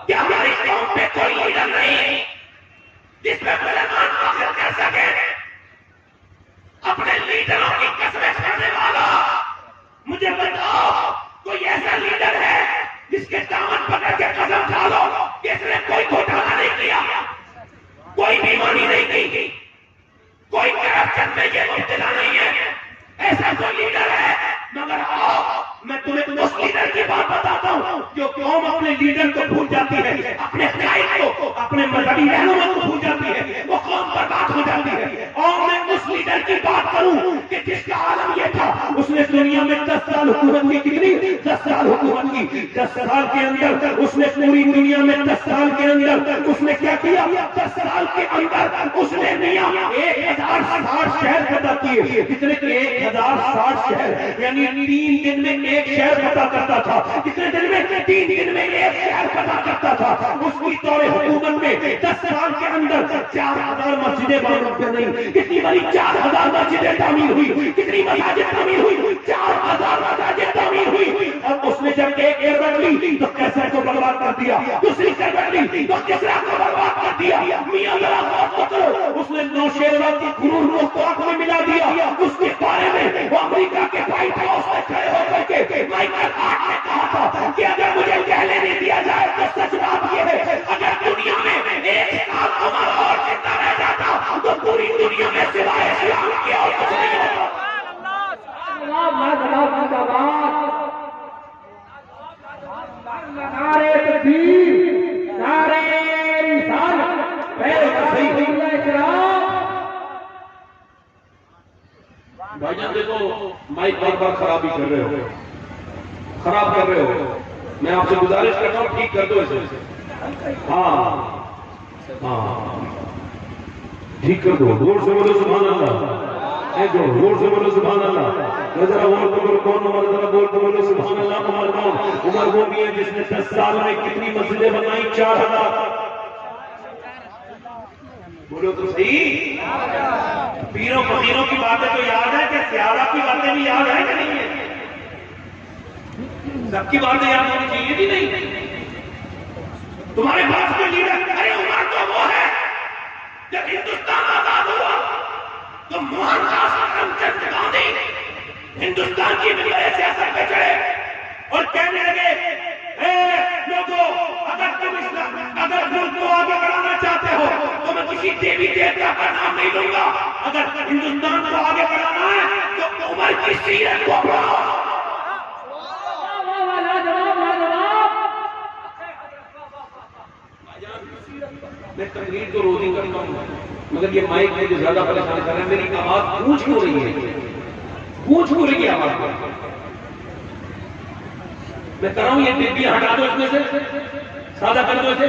کیا ہماری قوم پہ کوئی لیڈر نہیں جس پہ مسلمان فخر کر سکے؟ اپنے لیڈروں کی قسمیں کھانے والا مجھے بتاؤ، کوئی ایسا لیڈر ہے جس کے دامن پکڑ کے قسم کھا لو کہ اس نے کوئی گھوٹالہ نہیں کیا، کوئی بیماری نہیں کی، کوئی کرپشن میں یہ مبتلا نہیں ہے؟ ایسا کوئی لیڈر ہے؟ مگر آؤ میں تمہیں اس لیڈر کی بات بتاتا ہوں جو قوم اپنے لیڈر کو بھول جاتی ہے، اپنے قائد کو، اپنے مذہبی رہنما کو بھول جاتی ہے، وہ قوم برباد ہو جاتی ہے۔ اور میں اس لیڈر کی بات کروں کہ جس کا عالم یہ تھا، اس نے دنیا میں 10 سال حکومت کی، کتنی 10 سال حکومت کی، 10 سال کے اندر اس نے پوری دنیا میں 10 سال کے اندر اس نے کیا کیا؟ 10 سال کے اندر اس نے دنیا 1060 شہر فتح کیے۔ کتنے؟ 1060 شہر، یعنی 3 دن میں ایک شہر فتح کرتا تھا۔ کتنے دن میں؟ 3 دن میں ایک شہر فتح کرتا تھا۔ اس کی دور حکومت میں 10 سال کے اندر 4000 مسجدیں بنی۔ کتنی بڑی؟ 4000 مسجدیں تعمیر ہوئی۔ کتنی مساجد تعمیر ہوئی؟ 4000 مساجد تعمیر ہوئی۔ اور اس برباد کر دیا، دوسری سیکنڈلی تو کسرا کو برباد کر دیا. میاں ذرا غور کرو، اس نے نوشیروان کی غرور کو آنکھ میں ملا دیا. اس کے بارے میں وہ امریکہ کے وائٹ ہاؤس میں کھڑے ہو کر کے مائیکل ہارٹ نے کہا تھا کہ اگر مجھے کہنے نہیں دیا جائے تو سچ بات یہ ہے، اگر دنیا میں ایک سال عمر اور زندہ رہ جاتا تو پوری دنیا میں سوائے اسلام کی اور کچھ نہیں ہوتا. نعرے تکبیر، نعرے رسالت. بھائی جان دیکھو مائک بار بار خراب ہی کر رہے ہو، خراب کر رہے ہو. میں آپ سے گزارش کرتا ہوں ٹھیک کر دو اسے. ہاں ہاں ٹھیک کر دو. زور سے بولو سبحان اللہ. زور سے بولو سبحان اللہ. ذرا غور تو بولو کون عمر، ذرا بول تو بولو سبحان اللہ. عمر کون؟ عمر وہ بھی ہے جس نے 10 سال میں کتنی مسجدیں بنائی؟ 4000. بولو تو صحیح. پیروں فقیروں کی باتیں تو یاد ہے کہ سیارہ کی باتیں بھی یاد ہے کہ نہیں ہے؟ سب کی باتیں یاد ہونی چاہیے کہ نہیں؟ تمہارے پاس میں لیڈر، ارے عمر تو وہ ہے جب ہندوستان آزاد ہوا تو موہن داس کرم چند گاندھی ہندوستان کی ممبر سیاست پہ چڑھے اور کہنے لگے اے لوگوں، اگر ملک کو آگے بڑھانا چاہتے ہو تو میں کسی دیوی دیوتا کا نام نہیں لوں گا. اگر ہندوستان کو آگے بڑھانا ہے تو عمر کی سیرت کو پڑھاؤ. میں تقریر تو روز ہی کرتا ہوں مگر یہ مائک میں جو زیادہ پریشان کر رہا ہے، میری آواز گونج ہو رہی ہے، گونج ہو رہی ہے آواز. میں کر رہا ہوں یہ ڈبیاں ہٹا دو اس میں سے، سادہ کر دو اسے.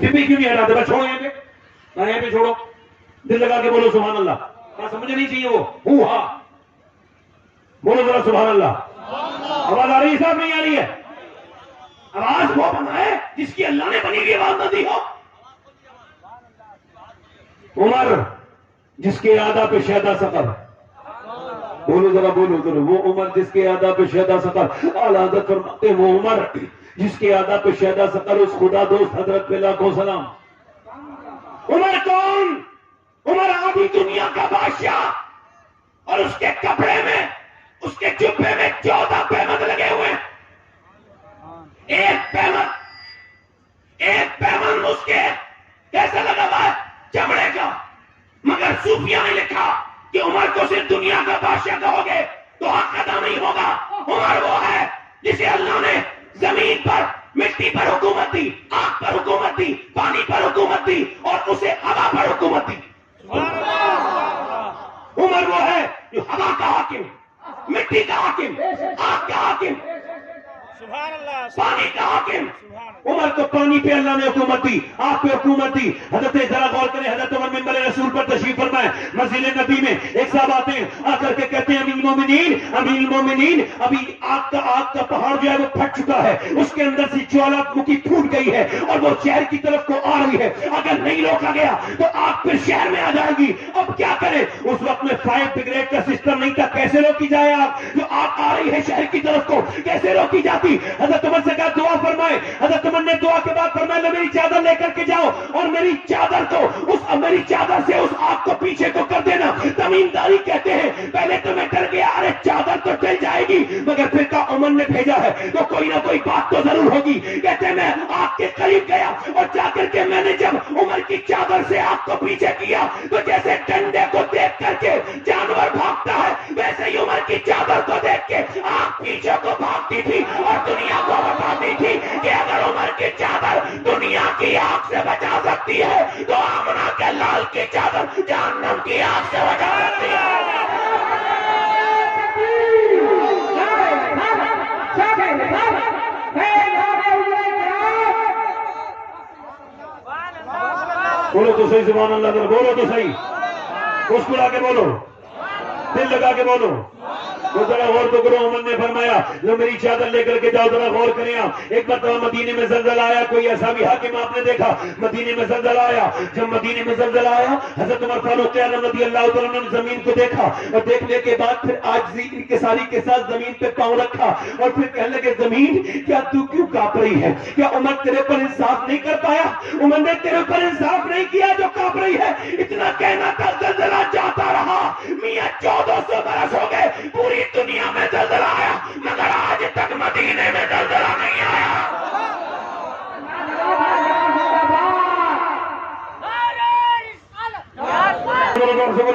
ڈبی کیوں نہیں ہٹاتے؟ بس چھوڑو یہاں پہ، یہاں پہ چھوڑو. دل لگا کے بولو سبحان اللہ. سمجھ نہیں چاہیے وہ ہاں بولو ذرا سبحان اللہ. آواز آ رہی ہے صاحب نہیں آ رہی ہے؟ آواز وہ بنائے جس کی اللہ نے بنی ہوئی آواز نہ دی ہو. عمر جس کے اعادہ پہ شہدا سفر، بولو ذرا بولو ذرا. وہ عمر جس کے اعادہ پہ شہدا سفر، اعلیٰ حضرت فرماتے وہ عمر جس کے اعادہ پہ شہدا سفر اس خدا دوست حضرت پہ لاکھوں سلام. عمر کون؟ عمر آدھی دنیا کا بادشاہ، اور اس کے کپڑے میں، اس کے جبے میں 14 پیمند لگے ہوئے. ایک پیمند اس کے کیسا لگا ہوا ہے؟ چمڑے کا. مگر صوفیاء نے لکھا کہ عمر کو صرف دنیا کا بادشاہ کہو گے تو حق ادا نہیں ہوگا. عمر وہ ہے جسے اللہ نے زمین پر، مٹی پر حکومت دی، آگ پر حکومت دی، پانی پر حکومت دی، اور اسے ہوا پر حکومت دی. عمر وہ ہے جو ہوا کا حاکم، مٹی کا حاکم، آگ کا حاکم، پانی کا حاکم. عمر کو پانی پہ اللہ نے حکومت دی، آگ پہ حکومت دی. حضرت ذرا غور کریں، حضرت عمر منبر رسول پر تشریف فرمائے. مسجد نبی میں ایک صاحب آتے ہیں، آ کر کے کہتے ہیں امیر المومنین ابھی آگ کا پہاڑ جو ہے وہ پھٹ چکا ہے، اس کے اندر سے جوالا مکھی پھوٹ گئی ہے اور وہ شہر کی طرف کو آ رہی ہے. اگر نہیں روکا گیا تو آگ پھر شہر میں آ جائے گی. اب کیا کرے؟ اس وقت میں فائر بریگیڈ کا سسٹم نہیں تھا. کیسے روکی جائے آگ؟ جو آگ آ رہی ہے شہر کی طرف کو، کیسے روکی جاتی؟ حضرت عمر سے کہا دعا فرمائے. حضرت عمر نے دعا کے بعد فرمایا لو میری چادر لے کر کے جاؤ اور میری چادر سے اس آگ کو پیچھے کو کر دینا. تمیمداری کہتے ہیں پہلے تو میں ڈر گیا، ارے چادر تو چل جائے گی، مگر پھر کہا عمر نے بھیجا ہے تو کوئی نہ کوئی بات تو ضرور ہوگی. کہتے ہیں میں آگ کے قریب گیا اور جا کر کے میں نے جب عمر کی چادر سے آگ کو پیچھے کیا تو جیسے ڈنڈے کو دیکھ کر کے جانور بھاگتا ہے ویسے ہی عمر کی چادر کو دیکھ کے آگ پیچھے کو بھاگتی تھی اور دنیا کو بتاتی تھی کہ اگر عمر کی چادر دنیا کی آگ سے بچا سکتی ہے تو آمنہ کے لال کی چادر جہنم کی آگ سے بچا سکتی ہے. بولو تو صحیح سبحان اللہ، بولو تو صحیح، مسکرا کے بولو، دل لگا کے بولو. وہ ذرا غور تو کرو. عمر نے فرمایا لو میری چادر لے کر کے جاؤ, ذرا غور کریں آپ. ایک مرتبہ مدینے میں زلزلہ آیا, کوئی ایسا بھی حاکم آپ نے دیکھا مدینے میں زلزلہ آیا؟ جب مدینے میں زلزلہ آیا حضرت عمر فاروق اعظم رضی اللہ تعالیٰ نے زمین کو دیکھا, اور دیکھنے کے بعد پھر عاجزی انکساری کے ساتھ زمین پہ پاؤں رکھا, اور پھر کہنے لگے زمین کیا تو کیوں کانپ رہی ہے؟ کیا عمر تیرے پر انصاف نہیں کر پایا؟ عمر نے تیرے پر انصاف نہیں کیا جو کانپ رہی ہے؟ اتنا کہنا تھا زلزلہ جاتا رہا. میاں 1400 برس ہو گئے, پوری دنیا میں زلزلہ آیا مگر آج تک مدینے میں زلزلہ نہیں آیا.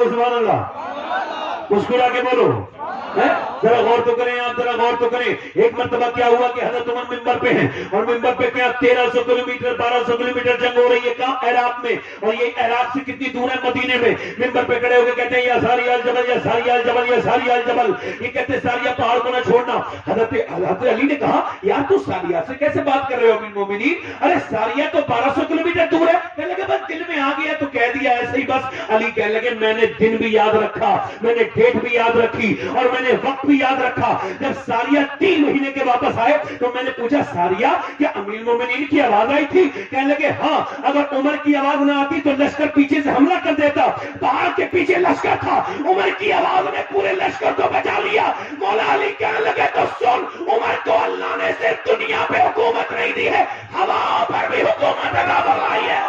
سبحان اللہ. مسکرا کے بولو. ذرا غور تو کریں آپ, ذرا غور تو کریں. ایک مرتبہ کیا ہوا کہ حضرت عمر منبر پہ ہیں, اور منبر پہ کیا 1300 کلومیٹر 1200 کلومیٹر جنگ ہو رہی ہے کہاں؟ عراق میں. اور یہ عراق سے کتنی دور ہے؟ مدینے میں. منبر پہ کھڑے ہو کے کہتے ہیں یا ساریہ الجبل یا ساریہ الجبل یا ساریہ الجبل. یہ کہتے ہیں ساریہ پہاڑ کو نہ چھوڑنا. حضرت علی نے کہا یار تو ساریہ سے کیسے بات کر رہے ہو امیر المومنین؟ ارے ساریہ تو 1200 کلومیٹر دور ہے. کہنے لگے بس دل میں آ گیا تو کہہ دیا ایسے ہی بس. علی کہنے لگے میں نے دن بھی یاد رکھا, میں نے ڈیٹ بھی یاد رکھی, اور میں نے وقت بھی یاد رکھا. جب ساریہ 3 مہینے کے واپس آئے تو میں نے پوچھا ساریہ کیا امیر المومنین کی آواز آئی تھی؟ کہنے لگے ہاں. اگر عمر کی آواز نہ آتی تو لشکر پیچھے سے حملہ کر دیتا. پہاڑ کے پیچھے لشکر تھا, عمر کی آواز نے پورے لشکر کو بچا لیا. مولا علی کہنے لگے تو سن, عمر کو اللہ نے صرف دنیا پہ حکومت نہیں دی ہے, ہوا پر بھی حکومت عطا فرمائی ہے.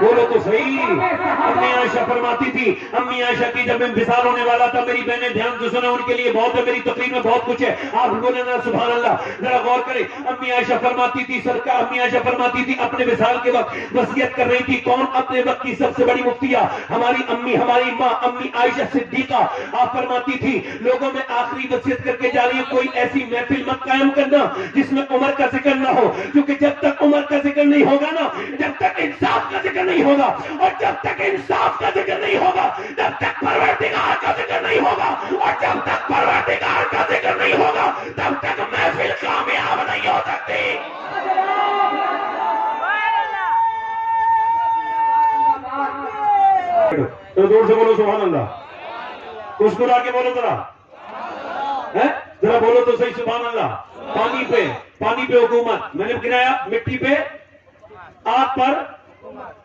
بولو تو صحیح. امی عائشہ فرماتی تھی, امی عائشہ کی جب انفصال ہونے والا تھا, میری بہنیں دھیان سے سنیں, ان کے لیے بہت ہے, میری تقریر میں بہت کچھ ہے, آپ بولیں نا سبحان اللہ. ذرا غور کریں. امی عائشہ فرماتی تھی, سرکار امی عائشہ فرماتی تھی اپنے وصال کے وقت وصیت کر رہی تھی. کون اپنے وقت کی سب سے بڑی مفتیہ؟ ہماری امی, ہماری ماں امی عائشہ صدیقہ. آپ فرماتی تھی لوگوں میں آخری وصیت کر کے جا رہی ہے, کوئی ایسی محفل مت قائم کرنا جس میں عمر کا ذکر نہ ہو, کیونکہ جب تک عمر کا ذکر نہیں ہوگا نا, جب تک انصاف کا ذکر نہیں ہوگا, اور جب تک انصاف کا ذکر نہیں ہوگا جب تک پروردگار کا ذکر نہیں ہوگا, اور جب تک پروردگار کا ذکر نہیں ہوگا تب تک محفل کامیاب نہیں ہو سکتی. تو دور سے بولو سبحان اللہ. مسکرا کے بولو ذرا, ذرا بولو تو صحیح سبحان اللہ. پانی پہ حکومت. میں نے گنایا مٹی پہ, آگ پر,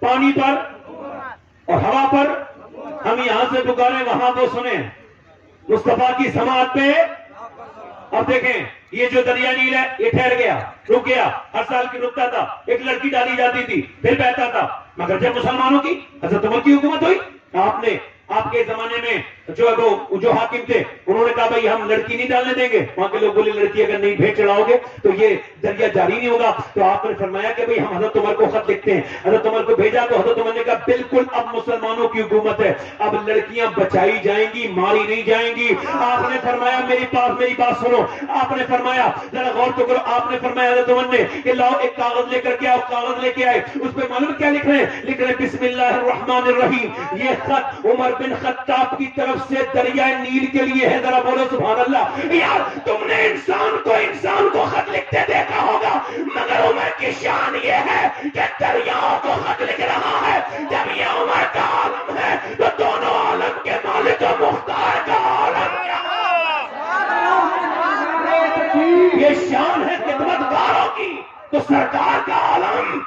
پانی پر اور ہوا پر. ہم یہاں سے پکارے وہاں کو سنیں مصطفیٰ کی سماعت پہ. اب دیکھیں یہ جو دریا نیل ہے یہ ٹھہر گیا, رک گیا, ہر سال کی رکتا تھا, ایک لڑکی ڈالی جاتی تھی پھر بہتا تھا. مگر جب مسلمانوں کی حضرت عمر کی حکومت ہوئی, آپ نے آپ کے زمانے میں جو حاکم تھے انہوں نے کہا بھائی ہم لڑکی نہیں ڈالنے دیں گے. وہاں کے لوگ بولے لڑکی اگر نہیں بھیج چڑھاؤ گے تو یہ دریا جاری نہیں ہوگا. تو آپ نے فرمایا کہ بھئی ہم حضرت عمر کو خط لکھتے ہیں. حضرت عمر کو بھیجا تو حضرت عمر نے کہا بالکل اب مسلمانوں کی حکومت ہے, اب لڑکیاں بچائی جائیں گی, ماری نہیں جائیں گی. آپ نے فرمایا میری بات سنو. آپ نے فرمایا ذرا غور تو کرو. آپ نے فرمایا حضرت عمر نے کہ لاؤ ایک کاغذ لے کر کے آؤ. کاغذ لے کے آئے, اس پہ معلوم کیا لکھ رہے ہیں؟ لکھ رہے ہیں بسم اللہ الرحمن الرحیم. یہ خط عمر بن خطاب کی طرف سے دریائے نیل کے لیے ہے. ذرا بولو سبحان اللہ. یار تم نے انسان کو خط لکھتے دیکھا ہوگا, مگر عمر کی شان یہ ہے کہ دریاؤں کو خط لکھ رہا ہے. جب یہ عمر کا عالم ہے تو دونوں عالم کے مالک و مختار کا عالم یہ شان ہے خدمت گاروں کی, تو سرکار کا عالم.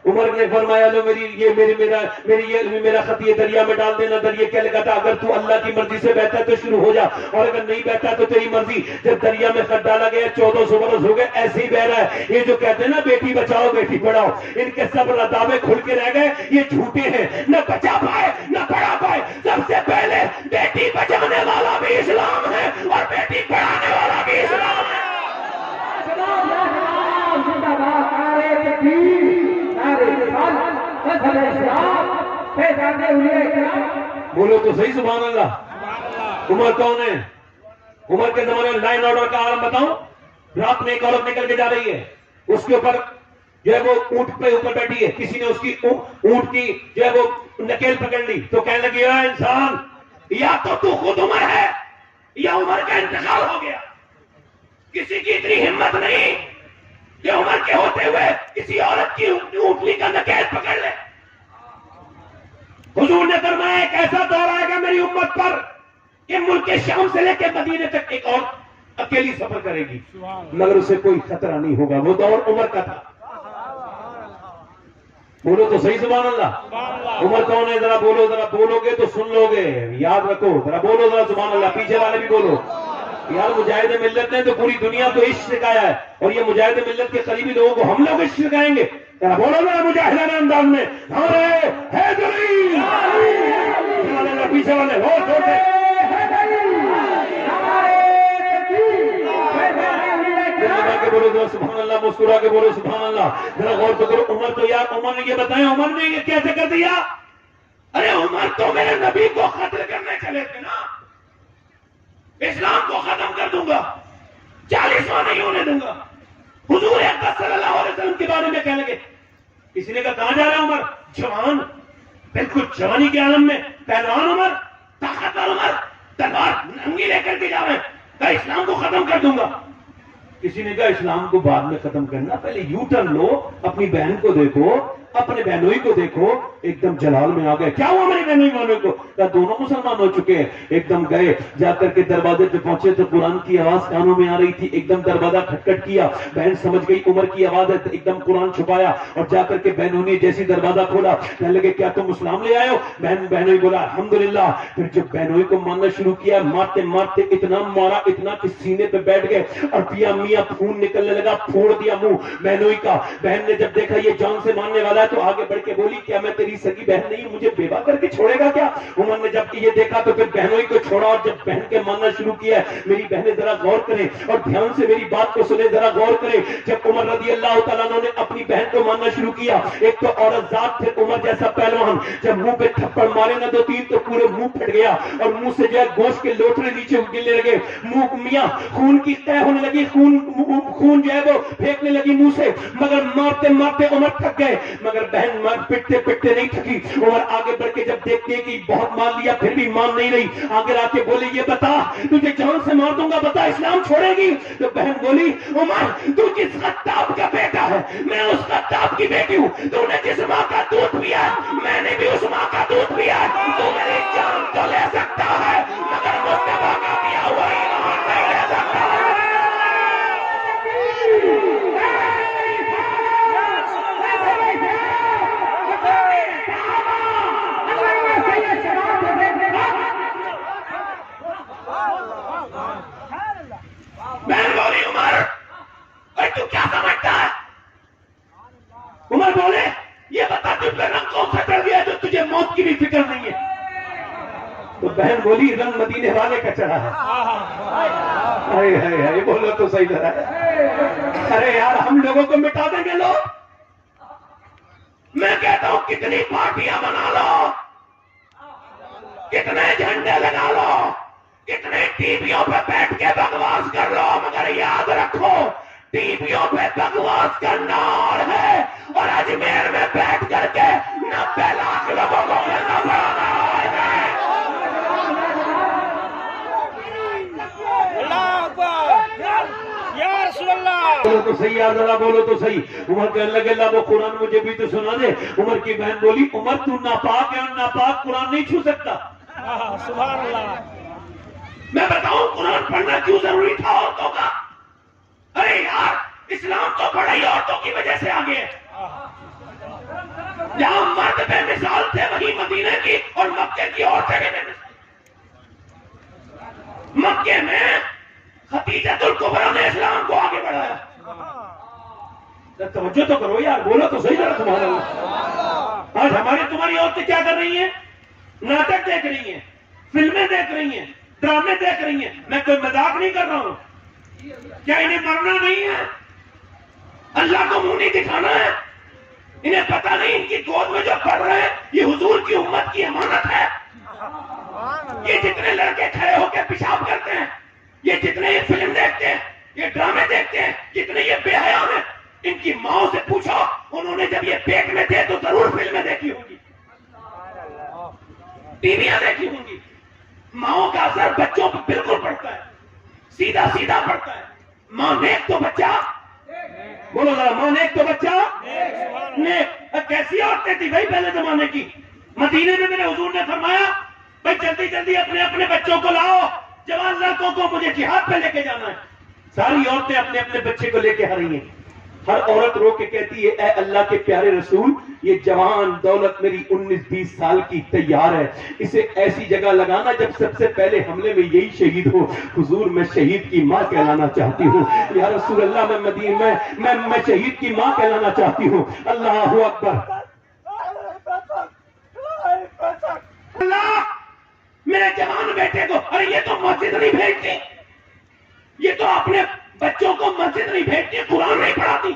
عمر نے فرمایا لو میرا خط یہ دریا میں ڈال دینا. دریا کیا لگا تھا, اگر تو اللہ کی مرضی سے بہتا ہے تو شروع ہو جا, اور اگر نہیں بہتا تو تیری مرضی. جب دریا میں خط ڈالا گیا 1400 برس ہو گئے ایسے ہی بہ رہا ہے. یہ جو کہتے ہیں نا بیٹی بچاؤ بیٹی پڑھاؤ, ان کے سب ردابے کھل کے رہ گئے. یہ جھوٹے ہیں, نہ بچا پائے نہ پڑھا پائے. سب سے پہلے بیٹی بچانے والا بھی اسلام ہے اور بیٹی پڑھانے والا بھی اسلام ہے. بولو تو صحیح سبحان اللہ. عمر کون ہے؟ عمر کے زمانے میں لائن آرڈر کا عالم بتاؤں. رات میں ایک عورت نکل کے جا رہی ہے, اس کے اوپر جو ہے وہ اونٹ پہ اوپر بیٹھی ہے. کسی نے اس کی اونٹ کی جو ہے وہ نکیل پکڑ لی تو کہنے لگی اے انسان, یا تو خود عمر ہے یا عمر کا انتقال ہو گیا. کسی کی اتنی ہمت نہیں کہ عمر کے ہوتے ہوئے کسی عورت کی اونٹلی کا نکیل پکڑ لے. حضور نے فرمایا ایک ایسا دور آئے گا میری امت پر کہ ملک شام سے لے کے مدینے تک ایک اور اکیلی سفر کرے گی مگر اسے کوئی خطرہ نہیں ہوگا. وہ دور عمر کا تھا. بولو تو صحیح سبحان اللہ. عمر کون ہے؟ ذرا بولو گے تو سن لو گے, یاد رکھو. ذرا بولو ذرا سبحان اللہ. پیچھے والے بھی بولو. یار مجاہد ملت نے تو پوری دنیا کو عشق سکھایا ہے, اور یہ مجاہد ملت کے قریبی لوگوں کو ہم لوگ عشق سکھائیں گے. ذرا بولو ذرا مجاہدانہ انداز میں, ہمارے حیدری. پیچھے والے ہو چھوٹے کے بولو ذرا سبحان اللہ. مسکرا کے بولو سبحان اللہ. ذرا غور تو کرو. عمر تو یار عمر نے یہ بتائیں, عمر نے یہ کیسے کر دیا؟ ارے عمر تو میرے نبی کو قتل کرنے چلے تھے نا. اسلام کو ختم کر دوں گا, 40واں نہیں ہونے دوں گا. حضور اقدس صلی اللہ علیہ وسلم کے بارے میں کہنے لگے. کسی نے کہا کہاں جا رہا ہے عمر؟ جوان, بالکل جوانی کے عالم میں, پہلوان عمر, طاقتور عمر, تلوار ننگی لے کر کے جا رہے ہیں. کہا اسلام کو ختم کر دوں گا. کسی نے کہا اسلام کو بعد میں ختم کرنا, پہلے یو ٹرن لو, اپنی بہن کو دیکھو, اپنے بہنوئی کو دیکھو. ایک دم جلال میں آ گئے. کیا ہوا میری بہنوئی بہنوئی کو؟ کہا دونوں مسلمان ہو چکے ہیں. ایک دم گئے, جا کر کے دروازے پہ پہنچے تو قرآن کی آواز کانوں میں آ رہی تھی. ایک دم دروازہ کھٹکھٹ کیا, بہن سمجھ گئی عمر کی آواز ہے, ایک دم قرآن چھپایا اور جا کر کے بہنوں نے جیسی دروازہ کھولا کہنے لگے کیا تم اسلام لے آئے ہو؟ بہنوئی بولا الحمدللہ. پھر جب بہنوئی کو ماننا شروع کیا, مارتے مارتے اتنا مارا, اتنا کہ سینے پہ بیٹھ گئے اور پیا میاں خون نکلنے لگا, پھوڑ دیا منہ بہنوئی کا. بہن نے جب دیکھا یہ جان سے ماننے والا ہے تو آگے بڑھ کے بولی کیا میں تیری سگی بہن نہیں ہوں, مجھے بیوہ کر کے چھوڑے گا کیا؟ عمر نے جب یہ دیکھا تو پھر بہنوئی کو چھوڑا اور جب بہن کے ماننا شروع کیا. میری بہنیں ذرا غور کریں اور دھیان سے میری بات کو سنیں, ذرا غور کریں. جب عمر رضی اللہ تعالیٰ عنہ نے اپنی بہن کو ماننا شروع کیا, ایک تو عورت ذات پھر عمر جیسا پہلوان, جب منہ پہ تھپڑ مارے نہ 2-3 تو پورے منہ پھٹ گیا اور منہ سے جو ہے گوشت کے لوٹرے نیچے گرنے لگے. منہ میاں خون کی قے ہونے لگی, خون جو ہے وہ پھینکنے لگی منہ سے. مگر مارتے مارتے عمر تھک گئے, مگر بہن پٹتے پٹتے نہیں تھکی. عمر آگے بڑھ کے جب دیکھتے ہیں کہ بہت مان لیا پھر بھی مان نہیں رہی, آگے آ کے بولے یہ بتا تجھے جان سے مار دوں گا, بتا اسلام چھوڑے گی؟ تو بہن بولی عمر تو جس خطاب کا بیٹا ہے میں اس خطاب کی بیٹی ہوں. تو نے جس ماں کا دودھ پیا میں نے بھی اس ماں کا دودھ پیا. تو میری جان تو لے سکتا ہے مگر مصطفیٰ کا دیا ہوا ایمان نہیں لے سکتا. بہن بولی عمر اے تو کیا سمجھتا ہے؟ عمر بولے یہ بتا تجھ پہ رنگ کون سا چڑھ گیا جو تجھے موت کی بھی فکر نہیں ہے؟ تو بہن بولی رنگ مدینے والے کا چڑھا ہے. ہائے ہائے ہائے, بولو تو صحیح طرح. ارے یار ہم لوگوں کو مٹا دیں گے لوگ. میں کہتا ہوں کتنی پارٹیاں بنا لو, کتنے جھنڈے لگا لو, کتنے ٹی ویوں پہ بیٹھ کے بکواس کر لو, مگر یاد رکھو ٹی ویوں پہ بکواس کرنا اور ہے اور اجمیر میں بیٹھ کر کے 90 لاکھ لوگوں کو ملنا پڑانا اور ہے. بولو تو صحیح یار, ذرا بولو تو صحیح. عمر کہنے لگے اللہ وہ قرآن مجھے بھی تو سنا دے. عمر کی بہن بولی عمر تو ناپاک ہے اور ناپاک قرآن نہیں چھو سکتا. سبحان اللہ. میں بتاؤں قرآن پڑھنا کیوں ضروری تھا عورتوں کا؟ ارے یار اسلام تو پڑھائی عورتوں کی وجہ سے آگے ہے. جہاں مرد بے مثال تھے وہی مدینہ کی اور مکے کی عورتیں بھی بے مثال. مکے میں خدیجۃ الکبریٰ نے اسلام کو آگے بڑھایا. توجہ تو کرو یار, بولو تو صحیح طرح تمہارا. آج ہماری تمہاری عورتیں کیا کر رہی ہیں؟ ناٹک دیکھ رہی ہیں, فلمیں دیکھ رہی ہیں, ڈرامے دیکھ رہی ہیں. میں کوئی مذاق نہیں کر رہا ہوں. کیا انہیں مرنا نہیں ہے؟ اللہ کو منہ نہیں دکھانا ہے؟ انہیں پتہ نہیں ان کی گود میں جو پڑھ رہے ہیں یہ حضور کی امت کی امانت ہے. یہ جتنے لڑکے کھڑے ہو کے پیشاب کرتے ہیں, یہ جتنے یہ فلم دیکھتے ہیں, یہ ڈرامے دیکھتے ہیں, جتنے یہ بے حیا ہیں, ان کی ماؤں سے پوچھو انہوں نے جب یہ پیٹ میں تھے تو ضرور فلمیں دیکھی ہوں گی, ٹی ویاں دیکھی ہوں گی. ماؤں کا اثر بچوں پر بالکل پڑتا ہے, سیدھا سیدھا پڑتا ہے. ماں نیک تو بچہ, بولو ذرا, ماں نیک تو بچہ نیک. کیسی عورتیں تھی بھائی پہلے زمانے کی؟ مدینے میں میرے حضور نے فرمایا بھائی جلدی جلدی اپنے اپنے بچوں کو لاؤ، جوان لڑکوں کو مجھے جہاد پہ لے کے جانا ہے۔ ساری عورتیں اپنے اپنے بچے کو لے کے آ رہی ہیں۔ ہر عورت رو کے کہتی ہے اے اللہ کے پیارے رسول، یہ جوان دولت میری 19-20 سال کی تیار ہے، اسے ایسی جگہ لگانا جب سب سے پہلے حملے میں یہی شہید ہو۔ حضور میں شہید کی ماں کہلانا چاہتی ہوں، یا رسول اللہ میں شہید کی ماں کہلانا چاہتی ہوں۔ اللہ اکبر، اللہ میرے جوان بیٹے کو، ارے یہ تو مسجد نہیں بھیجتی، یہ تو اپنے بچوں کو مسجد نہیں بھیجتی، قرآن نہیں پڑھاتی۔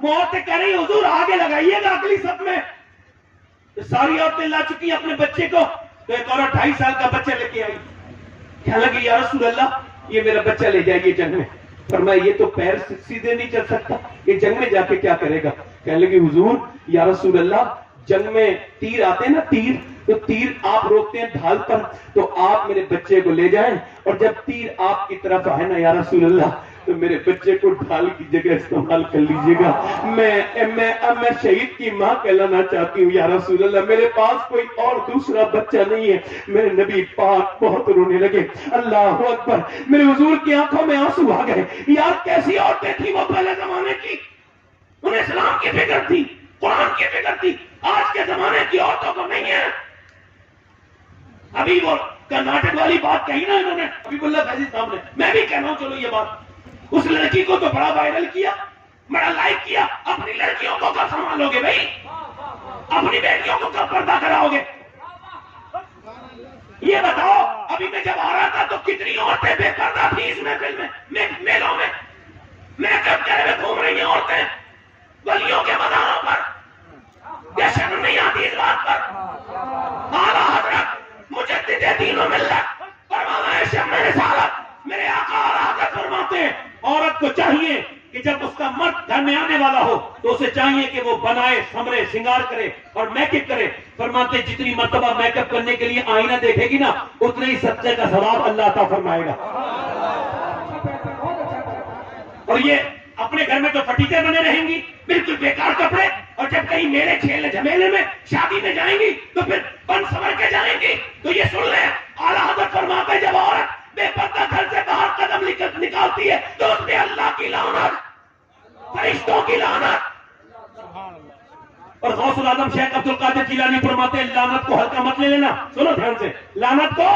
وہ عورتیں کہہ رہی حضور آگے لگائیے گا اگلی صف میں۔ ساری عورتیں لا چکی اپنے بچے کو، تو ایک اور 2.5 سال کا بچہ لے کے آئی، کہنے لگی یا رسول اللہ یہ میرا بچہ لے جائیے جنگ میں۔ فرمایا یہ تو پیر سیدھے نہیں چل سکتا، یہ جنگ میں جا کے کیا کرے گا؟ کہنے لگی حضور یا رسول اللہ جنگ میں تیر آتے ہیں نا، تیر، تو تیر آپ روکتے ہیں ڈھال پر، تو آپ میرے بچے کو لے جائیں، اور جب تیر آپ کی طرف آئے نا یا رسول اللہ تو میرے بچے کو ڈھال کی جگہ استعمال کر لیجئے گا۔ میں شہید کی ماں کہلانا چاہتی ہوں یا رسول اللہ، میرے پاس کوئی اور دوسرا بچہ نہیں ہے۔ میرے نبی پاک بہت رونے لگے۔ اللہ اکبر، میرے حضور کی آنکھوں میں آنسو آ گئے۔ یار کیسی عورتیں تھیں وہ پہلے زمانے کی، انہیں اسلام کی فکر تھی، قرآن کی فکر تھی، آج کے زمانے کی عورتوں کو نہیں ہے۔ ابھی وہ کرناٹک والی بات کہی نا انہوں نے، حبیب اللہ فیضی صاحب نے، میں بھی کہہ رہا ہوں چلو یہ بات، اس لڑکی کو تو بڑا وائرل کیا، بڑا لائک کیا، اپنی لڑکیوں کو کب سنبھالو گے بھائی؟ اپنی بیٹیوں کو کب پردہ کراؤ گے؟ یہ بتاؤ، ابھی میں جب آ رہا تھا تو کتنی عورتیں بے پردہ تھی اس محفل میں، میلوں میں میک اپ کرے ہوئے گھوم رہی ہیں عورتیں ولیوں کے مزاروں پر۔ کیا شرم نہیں آتی اس بات پر؟ اعلیٰ حضرت مجدد دین و ملت فرمانا شمع رسالت میرے آقا اعلیٰ حضرت فرماتے ہیں عورت کو چاہیے کہ جب اس کا مرد گھر میں آنے والا ہو تو اسے چاہیے کہ وہ بنائے، سمرے، سنگار کرے اور میک اپ کرے۔ فرماتے ہیں جتنی مرتبہ میک اپ کرنے کے لیے آئینہ دیکھے گی نا اتنے ہی صدقے کا ثواب اللہ عطا فرمائے گا۔ اور یہ اپنے گھر میں تو فٹیچر بنے رہیں گی، بالکل بیکار کپڑے، اور جب کہیں میلے کھیلنے جھمیلے میں شادی میں جائیں گی تو پھر بن سمر کے جائیں گی۔ تو یہ سن لیں، اعلیٰ حضرت فرماتے ہیں جب عورت بے پردہ گھر سے باہر قدم نکالتی ہے تو اس پہ اللہ کی لعنت، فرشتوں کی لعنت۔ اور غوث العظم شیخ عبد القادر جیلانی فرماتے ہیں لعنت کو ہلکا مت لے لینا۔ سنو دھیان سے، لعنت کو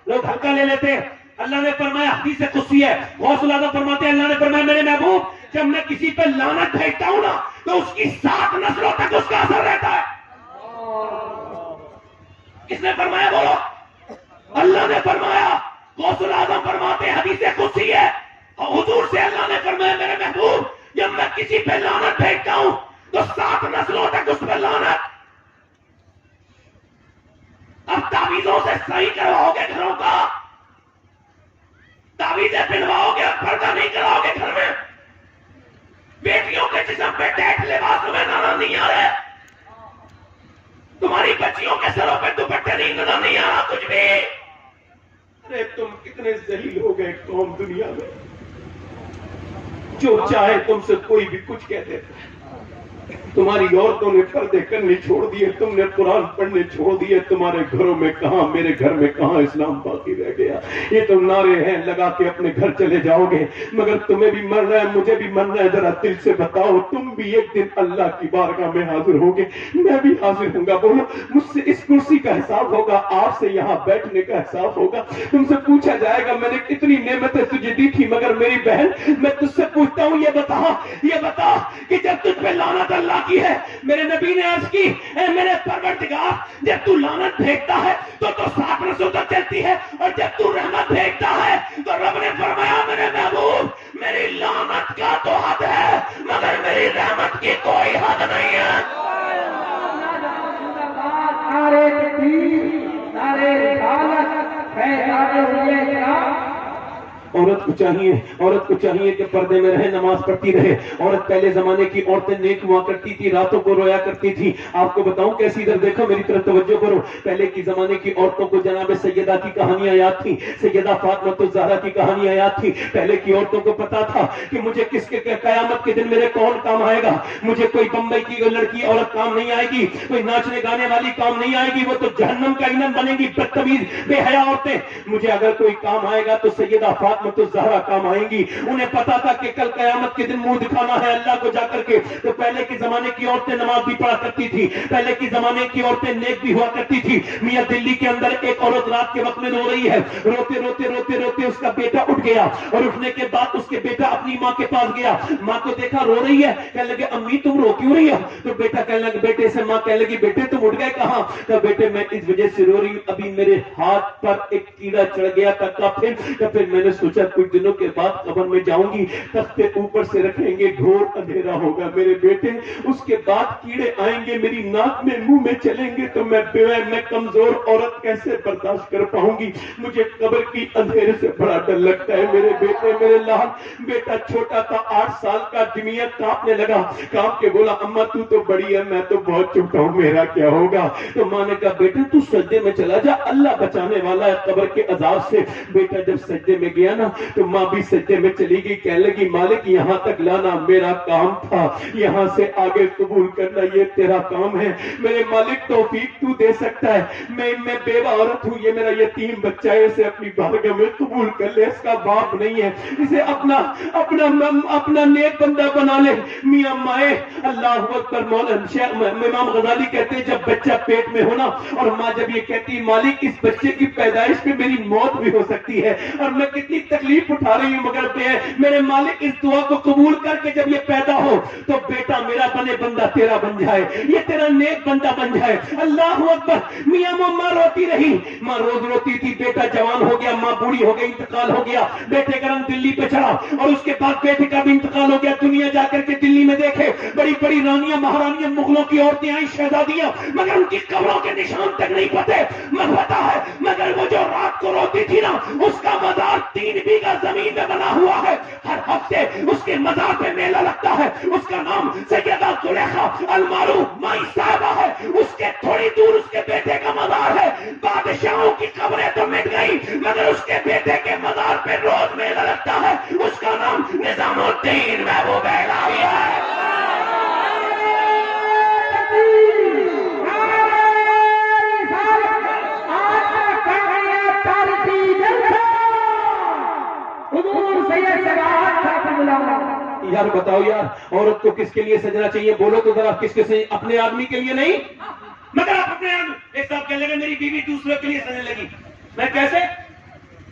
لوگ ہلکا لے لیتے ہیں۔ اللہ نے فرمایا، حدیث قدسی ہے، غوث العظم فرماتے ہیں اللہ نے فرمایا میرے محبوب جب میں کسی پہ لعنت بھیجتا ہوں نا تو اس کی 7 نسلوں تک اس کا اثر رہتا ہے۔ کس نے فرمایا بولو؟ اللہ نے فرمایا۔ غوث العظم فرماتے ہیں حدیث قدسی ہے، حضور سے اللہ نے فرمایا میرے محبوب جب میں کسی پہ لعنت بھیجتا ہوں تو 7 نسلوں تک اس پہ لعنت۔ اب تعویذوں سے صحیح کرواؤ گے گھروں کا، تعویذیں پہنواؤ گے اور پردہ نہیں کراؤ گے گھر میں، بیٹیوں کے جسم پہ ٹیٹ لباس میں نظر نہیں آ رہا، تمہاری بچیوں کے سروں پہ دوپٹے نہیں نظر نہیں آ رہا کچھ بھی۔ ارے تم کتنے ذلیل ہو گئے قوم دنیا میں، جو چاہے تم سے کوئی بھی کچھ کہہ دیتا ہے۔ تمہاری عورتوں نے پردے کرنے چھوڑ دیے، تم نے قرآن پڑھنے چھوڑ دیے، تمہارے گھروں میں کہاں، میرے گھر میں کہاں اسلام باقی رہ گیا؟ یہ تو نعرے ہیں لگا کے اپنے گھر چلے جاؤ گے، مگر تمہیں بھی مرنا ہے، مجھے بھی مرنا ہے۔ ذرا دل سے بتاؤ، تم بھی ایک دن اللہ کی بارگاہ میں حاضر ہوگے، میں بھی حاضر ہوں گا۔ بولو، مجھ سے اس کرسی کا حساب ہوگا، آپ سے یہاں بیٹھنے کا حساب ہوگا، تم سے پوچھا جائے گا میں نے کتنی نعمتیں تجھے دی تھی، مگر میری بہن میں تجھ سے پوچھتا ہوں یہ بتا کہ جب تجھ پہ لعنت اللہ کی ہے، میرے نبی نے عرض کی اے میرے پروردگار جب تو لعنت بھیجتا ہے تو 7 نسلوں تک چلتی ہے، اور جب تو رحمت بھیجتا ہے تو رب نے فرمایا میرے محبوب میری لعنت کا تو حد ہے مگر میری رحمت کی کوئی حد نہیں ہے۔ نعرے تکبیر، نعرے رسالت، فیضان ہوئے کرام، عورت کو چاہیے کہ پردے میں رہے، نماز پڑھتی رہے. عورت پہلے زمانے کی عورتیں نیک ہوا کرتی تھی، راتوں کو رویا کرتی تھی. آپ کو بتاؤں کیسی، ادھر دیکھو میری طرف توجہ کرو. پہلے کی زمانے کی عورتوں کو جناب سیدہ کی کہانیاں یاد تھی، سیدہ فاطمہ الزہرا کی کہانیاں یاد تھی. پہلے کی عورتوں کو پتا تھا کہ مجھے کس کے قیامت کے دن میرے کون کام آئے گا. مجھے کوئی بمبئی کی لڑکی عورت کام نہیں آئے گی، کوئی ناچنے گانے والی کام نہیں آئے گی، وہ تو جہنم کا ایندھن بنے گی. بدتمیز بے حیا عورتیں. مجھے اگر کوئی کام آئے گا تو سیدہ فاطمہ الزہرا کام آئیں گی. انہیں پتا تھا کہ کل قیامت کے دن منہ دکھانا ہے اللہ کو جا کر کے. تو پہلے کے زمانے کی عورتیں نماز بھی پڑھا کرتی تھی، پہلے کے زمانے کی عورتیں نیک بھی ہوا کرتی تھی. میاں دلی کے اندر ایک عورت رات کے وقت میں رو رہی ہے، روتے روتے روتے روتے اس کا بیٹا اٹھ گیا، اور اٹھنے کے بعد اس کے بیٹا اپنی ماں کے پاس گیا. ماں کو دیکھا رو رہی ہے، کہنے لگے امی تم رو کیوں رہی ہو؟ تو بیٹا کہنے لگا، بیٹے سے ماں کہنے لگی بیٹے تم اٹھ گئے کہاں؟ کہ بیٹے میں اس وجہ سے رو رہی ہوں، ابھی میرے ہاتھ پر ایک کیڑا چڑھ گیا تھا کافر. پھر میں نے سوچا کچھ دنوں کے بعد قبر میں جاؤں گی، تختے اوپر سے رکھیں گے، گھور اندھیرا ہوگا میرے بیٹے، اس کے بعد کیڑے آئیں گے میری ناک میں منہ میں چلیں گے، تو میں کمزور عورت کیسے برداشت کر پاؤں گی؟ مجھے قبر کی اندھیرے سے بڑا ڈر لگتا ہے میرے بیٹے. میرے لال بیٹا چھوٹا تھا، 8 سال کا، دمیا کانپنے لگا، کانپ کے بولا اماں تو بڑی ہے، میں تو بہت چھوٹا ہوں، میرا کیا ہوگا؟ تو ماں نے کہا بیٹا تو سجدے میں چلا جا، اللہ بچانے والا ہے قبر کے عذاب سے. بیٹا جب سجدے میں گیا نا تو ماں بھی سجدے میں چلی گئی، کہنے لگی مالک یہاں تک لانا میرا کام تھا، یہاں سے آگے قبول کرنا یہ تیرا کام ہے. میرے مالک توفیق تو دے سکتا ہے، میں بیوہ عورت ہوں، یہ میرا یتیم بچہ ہے، اسے اپنی بارگاہ میں قبول کر لے، اس کا باپ نہیں ہے، اسے اپنا نیک بندہ بنا لے. میاں مائے اللہ اکبر. مولانا امام غزالی کہتے ہیں جب بچہ پیٹ میں ہونا اور ماں جب یہ کہتی مالک اس بچے کی پیدائش پہ میری موت بھی ہو سکتی ہے اور میں کتنی تکلیف اٹھا رہی ہوں، مگر میرے مالک اس دعا کو قبول کر کے جب یہ پیدا ہو تو بیٹا میرا بنے بندہ تیرا بن جائے، یہ تیرا نیک بندہ بن جائے. اللہ اکبر. میاں ماں روتی رہی، ماں روز روتی تھی. بیٹا جوان ہو گیا، ماں بوڑھی ہو گئی، انتقال ہو گیا. بیٹے کا رنگ دلی پہ چڑھا اور اس کے بعد بیٹے کا بھی انتقال ہو گیا. دنیا جا کر کے دلی میں دیکھے بڑی بڑی رانیاں مہارانیاں مغلوں کی عورتیں آئی، شہزادیاں، مگر ان کی قبروں کے نشان تک نہیں پتے. پتا ہے مگر وہ جو رات کو روتی تھی نا اس کا مزار 3 بیگھہ زمین میں بنا ہوا ہے. ہر ہفتے اس کے مزار پہ میلہ لگتا ہے. اس کا نام سیدہ زلیخا المعروف مائی صاحبہ ہے. اس کے تھوڑی دور اس کے بیٹے کا مزار ہے. بادشاہوں کی قبریں تو مٹ گئی مگر اس کے بیٹے کے مزار پہ روز میلہ لگتا ہے. اس کا نام نظام الدین محبوب الہی ہے. یار بتاؤ یار عورت کو کس کے لیے سجنا چاہیے؟ بولو تو ذرا کس کے سے؟ اپنے آدمی کے لیے نہیں، مگر آپ اپنے آدمی. ایک صاحب کہنے لگے میری بیوی دوسرے کے لیے سجنے لگی. میں کیسے؟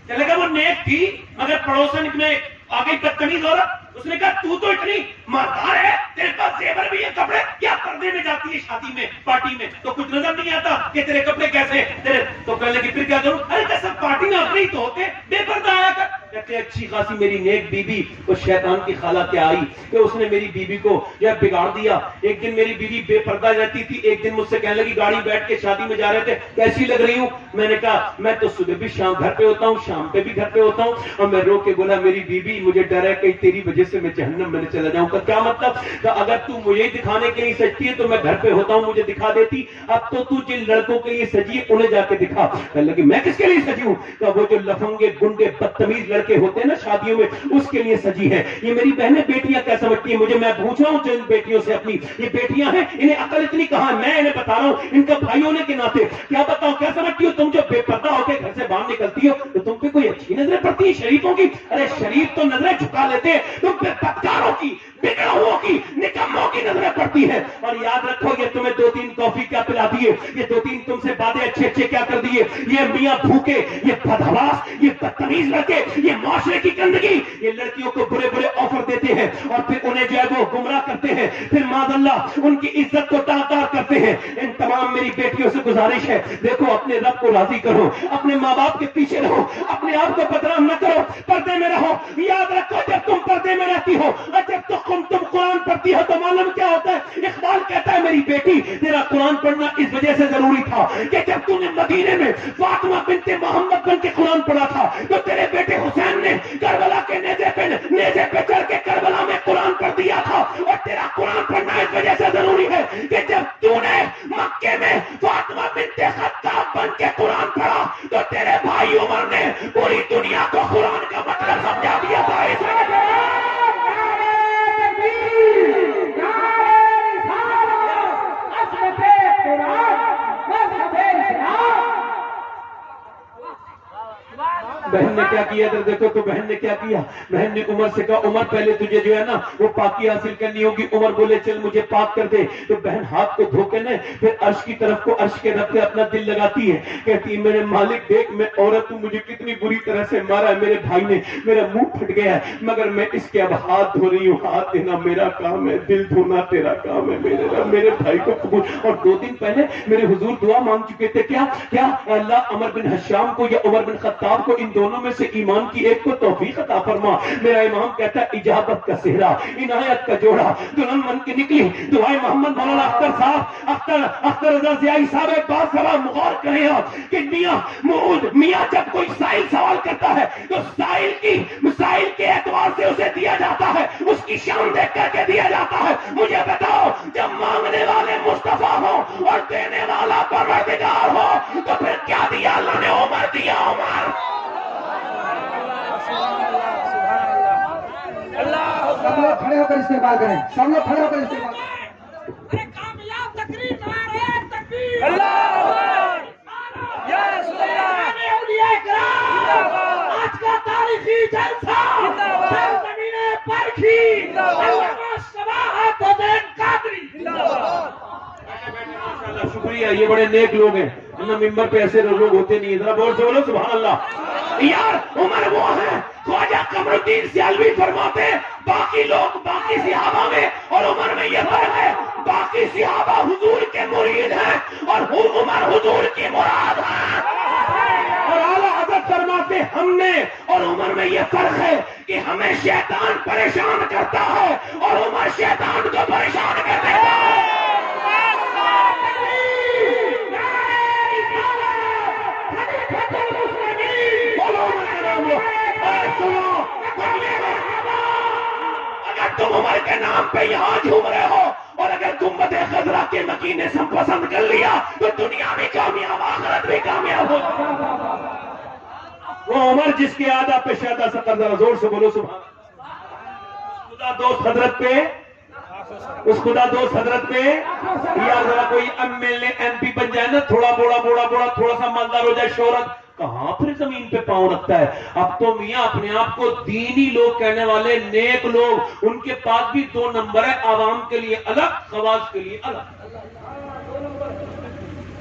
کہنے لگا وہ نیک تھی مگر پڑوسن میں آ گئی بدتمیز عورت. اس نے کہا تو اتنی مالدار ہے، تیرے پاس زیور بھی ہے، کپڑے کیا پردے میں جاتی ہے شادی میں پارٹی میں تو کچھ نظر نہیں آتا کہ تیرے کپڑے کیسے تیرے؟ تو کہنے لگی پھر کیا کروں؟ ارے کہ سب پارٹی میں اپنے ہی تو ہوتے، بے پردہ آیا کر. کہتے اچھی خاصی میری نیک بیوی وہ شیطان کی خالہ کیا آئی کہ اس نے میری بیوی کو یا بگاڑ دیا. ایک دن میری بیوی بے پردہ رہتی تھی، ایک دن مجھ سے کہنے لگی گاڑی بیٹھ کے شادی میں جا رہے تھے کیسی لگ رہی ہوں؟ میں نے کہا میں تو صبح بھی شام گھر پہ ہوتا ہوں، شام پہ بھی گھر پہ ہوتا ہوں. اور میں رو کے بولا میری بیوی مجھے ڈر ہے کہ تیری وجہ سے میں جہنم میں چلا جاؤں. کا کیا مطلب؟ کہ اگر تو مجھے دکھانے کے لیے سجتی ہے تو میں گھر پہ ہوتا ہوں مجھے دکھا دیتی، اب تو جن لڑکوں کے لیے سجی ہے انہیں جا کے دکھا. کہنے لگی میں کس کے لیے سجی ہوں؟ کہ وہ جو لفنگے گنڈے بدتمیز لڑکے ہوتے ہیں نا شادیوں میں اس کے لیے سجی ہے. یہ میری بہنیں بیٹیاں کیا سمجھتی ہیں مجھے؟ میں پوچھ رہا ہوں جن بیٹیوں سے اپنی، یہ بیٹیاں ہیں انہیں عقل اتنی کہاں؟ میں انہیں بتا رہا ہوں ان کا بھائی ہونے کے ناطے. کیا بتاؤ کیا سمجھتی ہو تم جو بے پردہ ہو کے گھر سے باہر نکلتی ہو تو تم پہ کوئی اچھی نظریں پڑتی ہیں شریفوں کی؟ ارے شریف تو نظریں جھکا لیتے ہیں، تم پہ بدکاروں کی، بگڑوں کی، نکموں کی نظریں پڑتی ہیں. اور یاد رکھو یہ تمہیں 2-3 کافی کیا پلا دیے، یہ 2-3 تم سے باتیں اچھے کیا کر دیے. یہ میاں بھوکے، یہ بدحواس، یہ بدتمیز لڑکے، یہ معاشرے کی گندگی، یہ لڑکیوں کو برے آفر دیتے ہیں اور پھر انہیں جو ہے وہ گمراہ کرتے ہیں، پھر معاذ اللہ ان کی عزت کو داغدار کرتے ہیں. ان تمام میری بیٹیوں سے گزارش ہے دیکھو اپنے رب کو راضی کرو، اپنے ماں باپ کے پیچھے رہو، اپنے آپ کو بدنام نہ کرو، پردے میں رہو. یاد رکھو جب تم پردے میں رہتی ہو اور جب تم قرآن پڑھتی ہو تو معلوم کیا ہوتا ہے؟ اقبال کہتا ہے میری بیٹی تیرا قرآن پڑھنا اس وجہ سے ضروری تھا کہ جب تم نے مدینے میں فاطمہ بنت محمد بن کے قرآن پڑھا تھا تو تیرے بیٹے حسین نے نے کربلا کے نیزے پہ چڑھ کے کربلا میں قرآن پڑھ دیا تھا. اور تیرا قرآن پڑھنا اس وجہ سے ضروری ہے کہ جب تو نے مکے میں فاطمہ بنت خطاب بن کے قرآن پڑھا تو تیرے بھائی عمر نے پوری دنیا کو قرآن کا مطلب سمجھا دیا تھا. اس وجہ سے بہن نے کیا کیا ادھر دیکھو تو بہن نے کیا کیا. بہن نے عمر سے کہا عمر پہلے تجھے جو ہے نا وہ پاکی حاصل کرنی ہوگی. عمر بولے چل مجھے پاک کر دے. تو بہن ہاتھ کو دھو کے نا پھر عرش کی طرف کو عرش کے رب پہ اپنا دل لگاتی ہے. کہتی ہے میرے مالک دیکھ میں عورت ہوں, مجھے کتنی بری طرح سے مارا ہے میرے بھائی نے, میرا منہ پھٹ گیا ہے, مگر میں اس کے اب ہاتھ دھو رہی ہوں. ہاتھ دینا میرا کام ہے, دل دھونا تیرا کام ہے. میرے بھائی کو قبول. اور 2 دن پہلے میرے حضور دعا مانگ چکے تھے کیا اللہ عمر بن حشام کو یا عمر بن خطاب کو ان دونوں میں سے ایمان کی ایک کو توفیق عطا فرما. میرا امام کہتا ہے اجابت کا صحرا, عنایت کا جوڑا, دلہن من کے نکلی. دعائے محمد مولانا اختر صاحب اختر رضا ضیائی صاحب ایک بات سوال مغور کریں آپ کہ میاں جب کوئی سائل سوال کرتا ہے تو سائل کے اعتبار سے اسے دیا جاتا ہے, اس کی شان دیکھ کر کے دیا جاتا ہے. مجھے بتاؤ جب مانگنے والے مصطفیٰ ہو اور دینے والا پروردگار ہو تو پھر کیا دیا اللہ نے؟ عمر دیا. عمر سب لوگ کھڑے ہو کر استقبال کریں. سب لوگ کھڑے ہو کر استقبال کریں. کامیاب تقریر نعرہ تکبیر اللہ اکبر یا رسول اللہ اولیاء کرام. آج کا تاریخی جلسہ سرزمین پرکھی علامہ شباہت الدین قادری. شکریہ, یہ بڑے نیک لوگ ہیں. ممبر پہ ایسے لوگ ہوتے نہیں. ذرا بول سے بولو سبحان اللہ. یار عمر وہ ہے, خواجہ قمر الدین سیالوی فرماتے باقی لوگ باقی صحابہ میں اور عمر میں یہ فرق ہے, باقی صحابہ حضور کے مرید ہیں اور عمر حضور کی مراد ہے. اور اعلیٰ حضرت فرماتے ہم نے اور عمر میں یہ فرق ہے کہ ہمیں شیطان پریشان کرتا ہے اور عمر شیطان کو پریشان کر دیتا ہے. اگر تم عمر کے نام پہ یہاں جھوم رہے ہو اور اگر گنبد خضرا کے مکینے سے پسند کر لیا تو دنیا میں کامیاب, آخرت میں کامیاب ہو. وہ عمر جس کے آدھا پہ شہدا سقر, ذرا زور سے بولو سبحان. خدا دوست حضرت پہ, اس خدا دوست حضرت پہ یا ذرا کوئی MLA MP بن جائے نا, تھوڑا بوڑا تھوڑا سا مالدار ہو جائے, شہرت کہاں پھر زمین پہ پاؤں رکھتا ہے. اب تو میاں اپنے آپ کو دینی لوگ کہنے والے نیک لوگ, ان کے پاس بھی 2 نمبر ہے, عوام کے لیے الگ, خواص کے لیے الگ.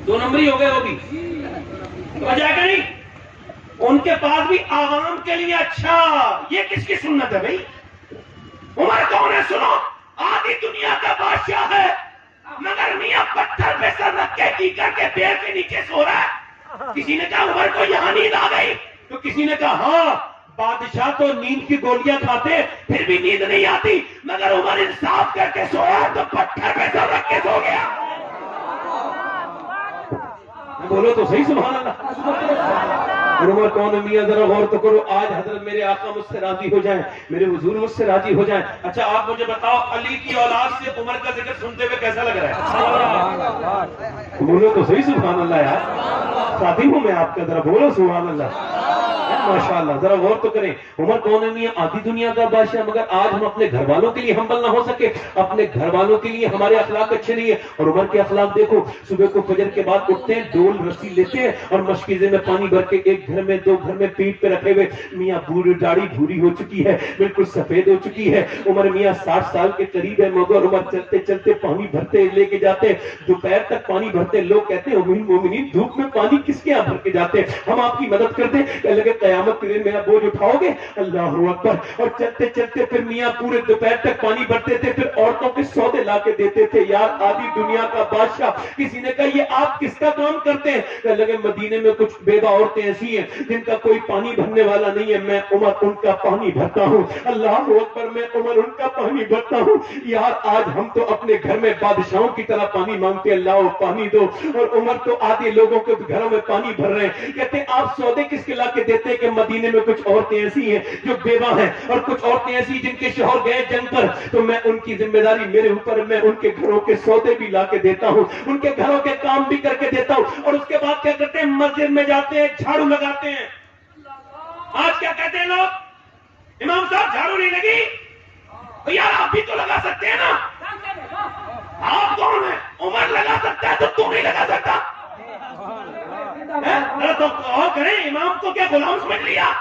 2 نمبر ہی ہو گئے. وہ بھی وجہ کہ نہیں, ان کے پاس بھی عوام کے لیے اچھا. یہ کس کی سنت ہے بھائی؟ عمر کون ہے سنو, آدھی دنیا کا بادشاہ ہے مگر میاں پتھر پہ سر رکھ کے کی کر کے پیڑ کے نیچے سو رہا ہے. کسی نے کہا عمر کو یہاں نیند آ گئی, تو کسی نے کہا ہاں بادشاہ تو نیند کی گولیاں کھاتے پھر بھی نیند نہیں آتی, مگر عمر انصاف کر کے سویا تو پتھر پہ سر رکھ کے سو گیا. بولو تو صحیح سبحان اللہ. عمر کون ہے میاں ذرا غور تو کرو. آج حضرت میرے آقا مجھ سے راضی ہو جائیں, میرے حضور مجھ سے راضی ہو جائیں. اچھا آپ مجھے بتاؤ علی کی اولاد سے عمر کا ذکر سنتے ہوئے کیسا لگ رہا ہے؟ بولو تو صحیح سبحان اللہ. یار شادی ہوں میں آپ کا, ذرا بولو سبحان اللہ. ماشاءاللہ ذرا غور تو کریں. عمر کون ہے میاں؟ آدھی دنیا کا بادشاہ. مگر آج ہم اپنے گھر والوں کے لیے ہمبل نہ ہو سکے, اپنے گھر والوں کے لیے ہمارے اخلاق اچھے نہیں ہے. اور عمر کے اخلاق دیکھو, صبح کو فجر کے بعد اٹھتے ہیں, ڈول رسی لیتے ہیں اور مشکیزے میں پانی بھر کے ایک گھر میں 2 گھر میں پیٹ پہ رکھے ہوئے. میاں داڑھی بھوری ہو چکی ہے, بالکل سفید ہو چکی ہے. عمر میاں 60 سال کے قریب ہے, مگر عمر چلتے چلتے پانی بھرتے لے کے جاتے, دوپہر تک پانی بھرتے. لوگ کہتے ہیں مومنین دھوپ میں پانی کس کے یہاں بھر کے جاتے, ہم آپ کی مدد کرتے. لگے قیامت کے دن میرا بوجھ اٹھاؤ گے, اللہ اکبر. اور چلتے چلتے پھر میاں پورے دوپہر تک پانی بھرتے تھے, پھر عورتوں کے سودے لا کے دیتے تھے. یار آدھی دنیا کا بادشاہ. کسی نے کہا یہ آپ کس کا کام کرتے ہیں؟ کہ لگے مدینے میں کچھ بیوہ عورتیں ایسی ہیں جن کا کوئی پانی بھرنے والا نہیں ہے, میں عمر ان کا پانی بھرتا ہوں. اللہ اکبر, میں عمر ان کا پانی بھرتا ہوں. یار آج ہم تو اپنے گھر میں بادشاہوں کی طرح پانی مانگتے, اللہ پانی دو. اور عمر تو آدھے لوگوں کے گھروں میں پانی بھر رہے ہیں. کہتے ہیں آپ سودے کس کے لا کے دیتے سوچتے کہ مدینے میں کچھ عورتیں ایسی ہیں جو بیوہ ہیں اور کچھ عورتیں ایسی جن کے شوہر گئے جنگ پر، تو میں ان کی ذمہ داری میرے اوپر، میں ان کے گھروں کے سودے بھی لا کے دیتا ہوں، ان کے گھروں کے کام بھی کر کے دیتا ہوں، اور اس کے بعد کیا کرتے ہیں؟ مسجد میں جاتے ہیں، جھاڑو لگاتے ہیں۔ آج کیا کہتے ہیں لوگ؟ امام صاحب جھاڑو نہیں لگی؟ یار آپ بھی تو لگا سکتے ہیں نا، آپ کون ہیں؟ عمر لگا سکتا ہے تو تم نہیں لگا سکتا؟ تو اور کریں، امام کو کیا غلام سمجھ لیا؟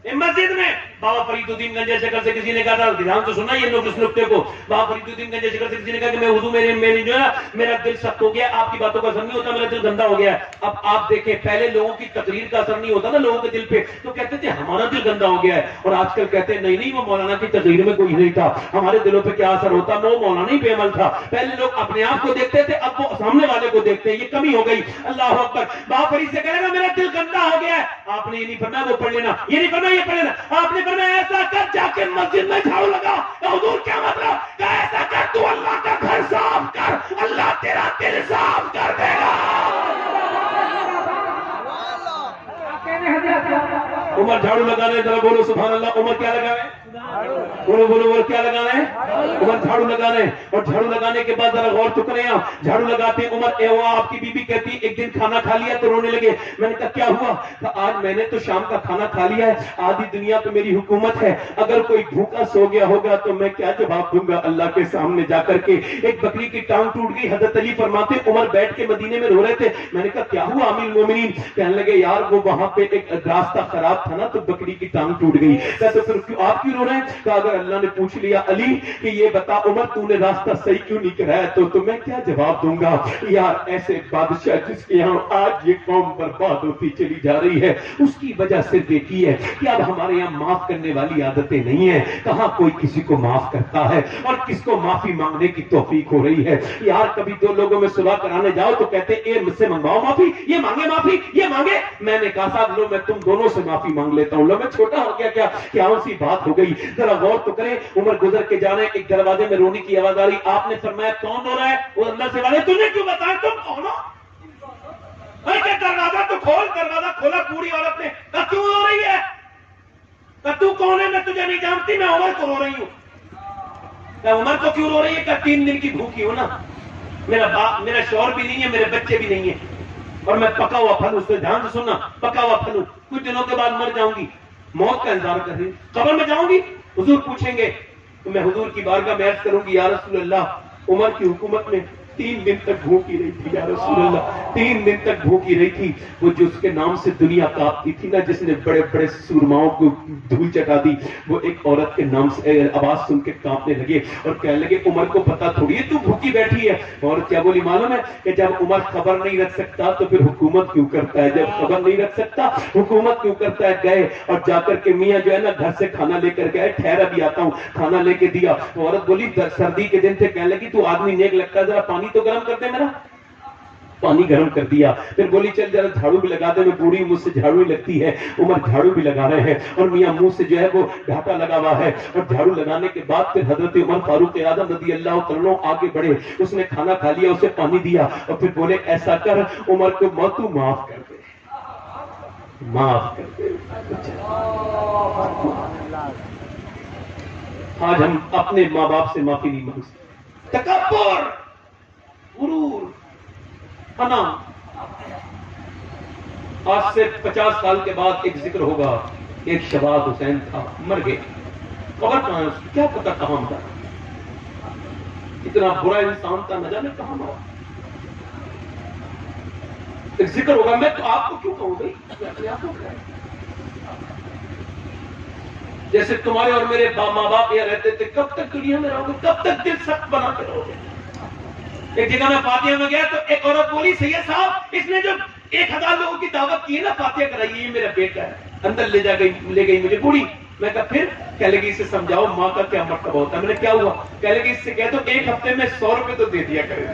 مسجد میں بابا فرید الدین گنج شکر سے کسی نے کہا تھا، دھیان تو سننا یہ لوگ اس نقطے کو، بابا فرید الدین گنج شکر سے کسی نے کہا کہ میں حضور میرے جو ہے میرا دل سخت ہو گیا، آپ کی باتوں کا اثر نہیں ہوتا، میرا دل گندا ہو گیا ہے۔ اب آپ دیکھیں پہلے لوگوں کی تقریر کا اثر نہیں ہوتا نا لوگوں کے دل پہ، تو کہتے تھے ہمارا دل گندا ہو گیا ہے، اور آج کل کہتے ہیں نہیں وہ مولانا کی تقریر میں کوئی نہیں تھا، ہمارے دلوں پہ کیا اثر ہوتا، وہ مولانا ہی بے عمل تھا۔ پہلے لوگ اپنے آپ کو دیکھتے تھے، اب وہ سامنے والے کو دیکھتے ہیں، یہ کمی ہو گئی۔ اللہ اکبر۔ بابا فرید سے کہے گا میرا دل گندا ہو گیا ہے، آپ نے یہ نہیں فرمایا وہ پڑھ لینا، یہ نہیں فرمایا یہ پڑھ لینا، آپ نے فرمایا ایسا کر جا کے مسجد میں جھاڑو لگا۔ حضور کیا مطلب؟ کہ ایسا کر تو اللہ کا گھر صاف کر، اللہ تیرا دل صاف کر دے گا۔ عمر جھاڑو لگانے، ذرا بولو سبحان اللہ۔ عمر کیا لگانے؟ بولو بولو بولو کیا لگانا ہے؟ عمر جھاڑو لگانے، اور جھاڑو لگانے کے بعد ذرا غور تو کریں آپ، جھاڑو لگاتے ہیں عمر، اے ہوا آپ کی بی بی کہتی ایک دن کھانا کھا لیا تو رونے لگے۔ میں نے کہا کیا ہوا؟ کہا آج میں نے تو شام کا کھانا کھا لیا ہے، آدھی دنیا پہ میری حکومت ہے، اگر کوئی بھوکا سو گیا ہوگا تو میں کیا جواب دوں گا اللہ کے سامنے جا کر کے۔ ایک بکری کی ٹانگ ٹوٹ گئی، حضرت علی فرماتے عمر بیٹھ کے مدینے میں رو رہے تھے۔ میں نے کہا کیا ہوا امیر المومنین؟ کہنے لگے یار وہ وہاں پہ ایک راستہ خراب تھا نا تو بکری کی ٹانگ ٹوٹ گئی۔ تو پھر آپ کیوں رو رہے ہیں؟ کہا اگر اللہ نے پوچھ لیا علی کہ یہ بتا عمر تو نے راستہ صحیح کیوں نہیں کرایا تو میں کیا جواب دوں گا؟ یار ایسے بادشاہ جس کے یہاں آج یہ قوم برباد ہوتی چلی جا رہی ہے، اس کی وجہ سے دیکھی ہے کہ اب ہمارے یہاں معاف کرنے والی عادتیں نہیں ہیں، کہاں کوئی کسی کو معاف کرتا ہے اور کس کو معافی مانگنے کی توفیق ہو رہی ہے۔ یار کبھی دو لوگوں میں صلح کرانے جاؤ تو کہتے ہیں اے مجھ سے منگواؤ معافی، یہ مانگے معافی، یہ مانگے۔ میں نے کہا صاحب لو میں تم دونوں سے معافی مانگ لیتا ہوں، لو میں چھوٹا ہو گیا کیا سی بات ہو گئی؟ ذرا غور تو کریں۔ عمر گزر کے جانے، ایک دروازے میں رونے کی آواز آ رہی، آپ نے فرمایا کون رو رہا ہے؟ وہ اللہ سے والے تم نے کیوں بتایا تم کون ہو؟ کہ دروازہ تو کھول، دروازہ کھولا پوری عورت نے، کہا کیوں رو رہی ہے؟ کہا تو کون ہے؟ میں تجھے نہیں جانتی، میں عمر کو رو رہی ہوں۔ کہا عمر کو کیوں رو رہی ہے؟ کہا 3 دن کی بھوکی ہو نا، میرا باپ میرا شوہر بھی نہیں ہے، میرے بچے بھی نہیں ہیں، اور میں پکا ہوا پھل، اس سے دھیان سے سننا، پکا ہوا پھل ہوں، کچھ دنوں کے بعد مر جاؤں گی، موت کا انتظار کر رہی، قبر میں جاؤں گی، حضور پوچھیں گے تو میں حضور کی بارگاہ میں عرض کروں گی یا رسول اللہ عمر کی حکومت میں 3 دن تک بھوکی رہی تھی یا رسول اللہ، 3 دن تک بھوکی رہی تھی۔ وہ جو اس کے نام سے دنیا کانپتی تھی نا، جس نے بڑے بڑے سورماؤں کو دھول چٹا دی، وہ ایک عورت کے نام سے آواز سن کے کانپنے لگے اور کہنے لگے عمر کو پتا تھوڑی ہے تو بھوکی بیٹھی ہے۔ عورت کیا بولی معلوم ہے؟ کہ جب عمر خبر نہیں رکھ سکتا تو پھر حکومت کیوں کرتا ہے؟ جب خبر نہیں رکھ سکتا حکومت کیوں کرتا ہے؟ گئے اور جا کر کے میاں جو ہے نا گھر سے کھانا لے کر گئے، ٹھہرا بھی آتا ہوں، کھانا لے کے دیا۔ عورت بولی سردی کے دن تھے، کہنے لگی تو آدمی نیک لگتا ہے، ذرا پانی تو گرم کر دے میرا۔ پانی گرم کر دیا، پھر بولی چل ذرا جھاڑو بھی لگا دے، میں بوڑھی مجھ سے جھاڑو ہی لگتی ہے۔ عمر جھاڑو بھی لگا رہے ہیں اور میاں منہ سے جو ہے وہ ڈھاکا لگا ہوا ہے، اور جھاڑو لگانے کے بعد پھر حضرت عمر فاروق اعظم رضی اللہ عنہ آگے بڑھے، اس نے کھانا کھا لیا، اسے پانی دیا اور پھر بولے ایسا کر عمر کو موت معاف کر دے، معاف کر دے۔ آج ہم اپنے ماں باپ سے معافی نہیں مانگ سکتے۔ تکبر، غرور، انا۔ آج سے 50 سال کے بعد ایک ذکر ہوگا، ایک شباب حسین تھا، مر گئے، قبر کہاں ہے اس کی؟ کیا پتہ کہاں تھا؟ اتنا برا انسان تھا، نہ جانے کہاں ہوا۔ ایک ذکر ہوگا، میں تو آپ کو کیوں کہوں بھائی، میں اپنے آپ کو کہوں۔ جیسے تمہارے اور میرے ماں باپ یہ رہتے تھے، کب تک دنیا میں رہو گے، کب تک دل سخت بنا کے رہو گے؟ ایک جگہ میں فاتحہ میں گیا تو ایک عورت بولی سید صاحب اس نے جو 1000 لوگوں کی دعوت کی ہے نا، فاتحہ کرائیے، یہ میرا بیٹا ہے۔ اندر لے گئی مجھے بوڑھی، میں کہا پھر؟ کہہ لگی اسے سمجھاؤ ماں کا کیا مرتبہ ہوتا ہے۔ میں نے کیا ہوا؟ کہہ لگی اس سے کہہ تو 1 ہفتے میں 100 روپے تو دے دیا کرے۔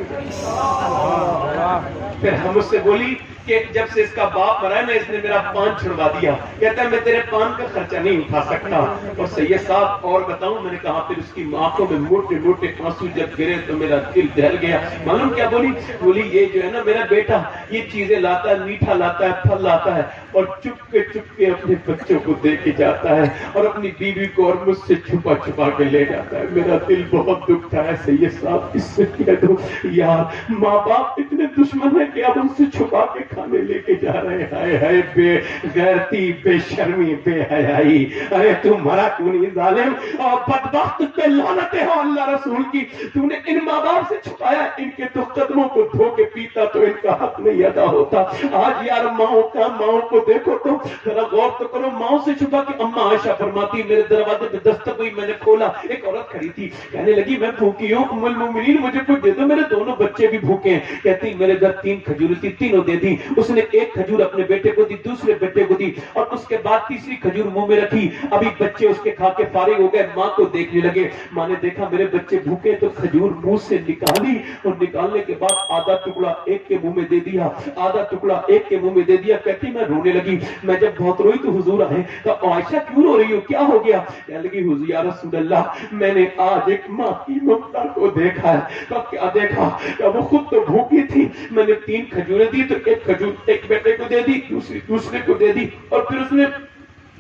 پھر ہم اس سے بولی کہ جب سے اس کا باپ مرا ہے نا اس نے میرا پان چھڑوا دیا. کہتا ہے میں تیرے پان کا خرچہ نہیں اٹھا سکتا. اور سید صاحب اور بتاؤں میں نے کہا پھر اس کی آنکھوں میں موٹے موٹے آنسو جب گرے تو میرا دل دہل گیا. معلوم کیا بولی؟ بولی یہ جو ہے نا میرا بیٹا یہ چیزیں لاتا ہے, میٹھا لاتا ہے, پھل لاتا ہے اور چپ کے اپنے بچوں کو دے کے جاتا ہے اور اپنی بیوی کو اور مجھ سے چھپا چھپا کے لے جاتا ہے. میرا دل بہت دکھتا ہے سید صاحب. اس سے کہہ دو یار ماں باپ اتنے دشمن ہیں کہ اب ان سے چھپا کے کھانے لے کے جا رہے ہیں. ہائے ہائے بے غیرتی, بے شرمی, بے حیائی. ارے تم مرا کیوں نہیں ظالم اور بدبخت پہ لعنتیں ہو اللہ رسول کی. تم نے ان ماں باپ سے چھپایا, ان کے تو قدموں کو دھو کے پیتا تو ان کا حق نہیں ادا ہوتا. آج یار ماؤں کو دیکھو تو ذرا غور تو کرو. ماؤں سے چھپا کے اماں عائشہ فرماتی میرے دروازے پہ دستک ہوئی, میں نے کھولا, ایک عورت کھڑی تھی, کہنے لگی میں بھوکی ہوں ام المومنین مجھے کچھ دے دو, میرے دونوں بچے بھی بھوکے ہیں. کہتی میرے گھر 3 کھجور تھی, تینوں دے دی. اس نے ایک کھجور اپنے بیٹے کو دی, دوسرے بیٹے کو دی اور اس کے بعد تیسری کھجور منہ میں رکھی. ابھی بچے اس کے کھا کے فارغ ہو گئے, ماں کو دیکھنے لگے. ماں نے دیکھا میرے بچے بھوکے تو کھجور منہ سے نکالی اور نکالنے کے بعد آدھا ٹکڑا ایک کے منہ میں دے دیا, آدھا ٹکڑا ایک کے منہ میں دے دیا. کہتی میں رونے لگی. میں جب بہت روئی تو حضور آئے, تو عائشہ کیوں رو رہی ہو, کیا ہو گیا؟ کہنے لگی حضور یا رسول اللہ میں نے آج ایک ماں کی ممتا کو دیکھا ہے. تو کیا دیکھا؟ کہ وہ خود تو بھوکی تھی, میں نے 3 کھجوریں دی تو ایک کھجور ایک بیٹے کو دے دی, دوسرے کو دے دی. اور پھر اس نے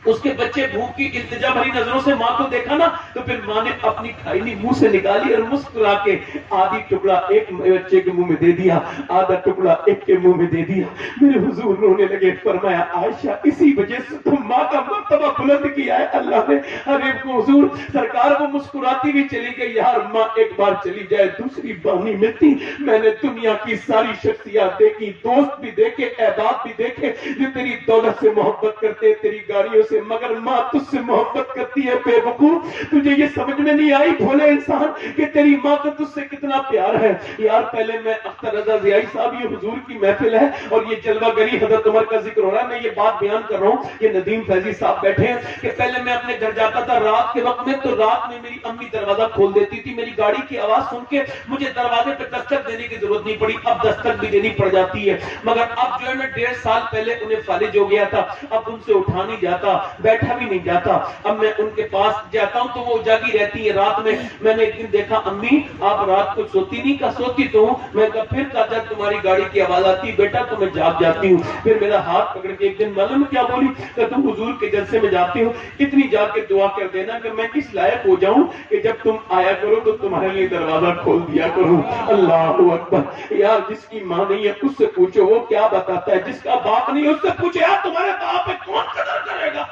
اس کے بچے بھوک کی التجا بھری نظروں سے ماں کو دیکھا نا, تو پھر ماں نے اپنی کھائنی منہ سے نکالی اور مسکرا کے آدھی ٹکڑا ایک بچے کے منہ میں دے دیا, آدھا ٹکڑا ایک کے منہ میں دے دیا. میرے حضور رونے لگے. فرمایا عائشہ اسی وجہ سے تو ماں کا مرتبہ بلند کیا ہے اللہ نے. ارے حضور سرکار وہ مسکراتی بھی چلی گئی. یار ماں ایک بار چلی جائے دوسری بار نہیں ملتی. میں نے دنیا کی ساری شخصیات دیکھی, دوست بھی دیکھے, احباب بھی دیکھے جو تیری دولت سے محبت کرتے, تیری گاڑیوں سے, مگر ماں تجھ سے محبت کرتی ہے. بے وقوف تجھے یہ سمجھ میں نہیں آئی بھولے انسان کہ تیری ماں کا تجھ سے کتنا پیار ہے. یار پہلے میں اختر رضا ضیائی صاحب, یہ حضور کی محفل ہے اور یہ جلوہ گری حضرت عمر کا ذکر ہو رہا ہے. میں یہ بات بیان کر رہا ہوں, یہ ندیم فیضی صاحب بیٹھے ہیں کہ پہلے میں اپنے گھر جاتا تھا رات کے وقت میں, تو رات میں میری امی دروازہ کھول دیتی تھی. میری گاڑی کی آواز سن کے مجھے دروازے پہ دستک دینے کی ضرورت نہیں پڑی, اب دستک بھی دینی پڑ جاتی ہے. مگر اب جو ہے میں 1.5 سال پہلے انہیں فالج ہو گیا تھا, اب ان سے اٹھا نہیں جاتا, بیٹھا بھی نہیں جاتا. اب میں ان کے پاس جاتا ہوں تو وہ جاگی رہتی ہے رات میں. میں نے ایک دن دیکھا امی آپ رات کو سوتی نہیں؟ کا سوتی تو ہوں. میں کہا پھر کہا جب تمہاری گاڑی کی آواز آتی بیٹا تو میں جاگ جاتی ہوں. پھر میرا ہاتھ پکڑ کے ایک دن معلوم کیا بولی کہ تم حضور کے جلسے میں جاتی ہو, اتنی جا کے دعا کر دینا کہ میں اس لائق ہو جاؤں کہ جب تم آیا کرو تو تمہارے لیے دروازہ کھول دیا کروں. اللہ اکبر. یار جس کی ماں نہیں ہے اس سے پوچھو وہ کیا بتاتا ہے, جس کا باپ نہیں ہے اس سے پوچھو یار تمہارے باپ پہ کون قدر کرے گا.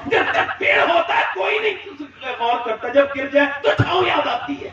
جب تک پیڑ ہوتا ہے کوئی نہیں غور کرتا, جب گر جائے تو چھاؤں یاد آتی ہے.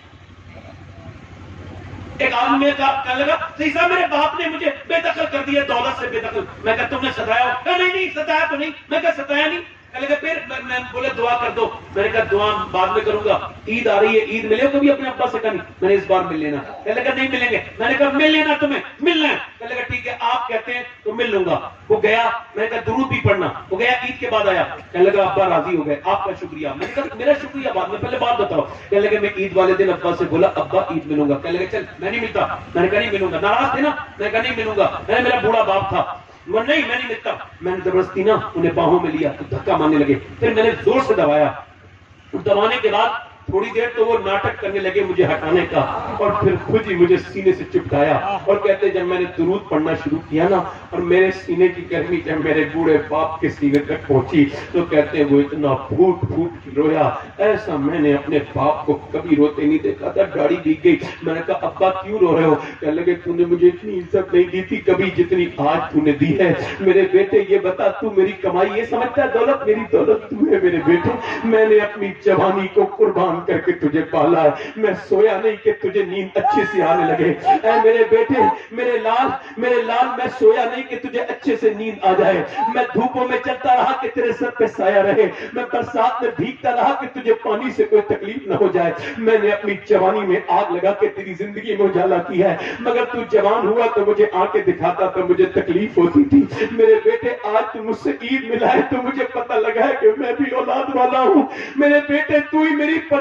ایک آدمی میں کہنے لگا صحیح صاحب میرے باپ نے مجھے بے دخل کر دیا, دولت سے بے دخل. میں کہا تم نے ستایا ہو؟ نہیں ستایا تو نہیں. میں کہا ستایا نہیں. کہنے لگا پھر میں بولے دعا کر دو. میں نے کہا دعا بعد میں کروں گا, عید آ رہی ہے, عید ملے کبھی اپنے ابا سے؟ کہا نہیں. میں نے اس بار مل لینا. کہنے لگا نہیں ملیں گے. میں نے کہا مل لینا, تمہیں ملنا ہے. کہنے لگا ٹھیک ہے آپ کہتے ہیں تو مل لوں گا. وہ گیا, میں نے کہا درود بھی پڑھنا. وہ گیا عید کے بعد آیا, کہنے لگا ابا راضی ہو گئے, آپ کا شکریہ. میں نے کہا میرا شکریہ بعد میں, پہلے بات بتاؤ. کہنے لگا میں عید والے دن ابا سے بولا ابا عید ملوں گا. کہنے لگا چل میں نہیں ملتا. میں نے کہا نہیں ملوں گا. ناراض تھے نا. میں نے کہا نہیں ملوں گا. میرا بوڑھا باپ تھا. نہیں میں نہیں ملتا. میں نے زبردستی نا انہیں باہوں میں لیا تو دھکا مارنے لگے. پھر میں نے زور سے دبایا. دبانے کے بعد تھوڑی دیر تو وہ ناٹک کرنے لگے مجھے ہٹانے کا, اور پھر خود ہی مجھے سینے سے چپکایا اور کہتے جب میں نے درود پڑھنا شروع کیا نا اور میرے سینے کی گرمی جب میرے بوڑھے باپ کے سینے تک پہنچی تو کہتے ہیں وہ اتنا پھوٹ پھوٹ کے رویا, ایسا میں نے اپنے باپ کو کبھی روتے نہیں دیکھا تھا. گاڑی بھیگ گئی. میں نے کہا ابا کیوں رو رہے ہو؟ کہنے لگے تو نے مجھے اتنی عزت نہیں دی تھی کبھی جتنی آج تو نے دی ہے. میرے بیٹے یہ بتا تو میری کمائی یہ سمجھتا ہے دولت؟ میری دولت تو ہے میرے بیٹے. میں نے اپنی جوانی کو قربان کر کے تجھے پالا ہے. میں سویا نہیں کہ تجھے نیند اچھے سے آنے لگے. اے میرے بیٹے, میرے لال, میں سویا نہیں کہ تجھے اچھے سے نیند آ جائے. میں دھوپوں میں چلتا رہا کہ تیرے سر پہ سایہ رہے. میں برسات میں بھیگتا رہا کہ تجھے پانی سے کوئی تکلیف نہ ہو جائے. میں نے اپنی جوانی میں آگ لگا کے تیری زندگی میں اجالا کیا ہے, مگر تو جوان ہوا تو مجھے آنکھیں دکھاتا تو مجھے تکلیف ہوتی تھی. میرے بیٹے آج تو مجھ سے عید ملا ہے تو مجھے پتہ لگا ہے کہ میں بھی اولاد والا ہوں. میرے بیٹے تو ہی میری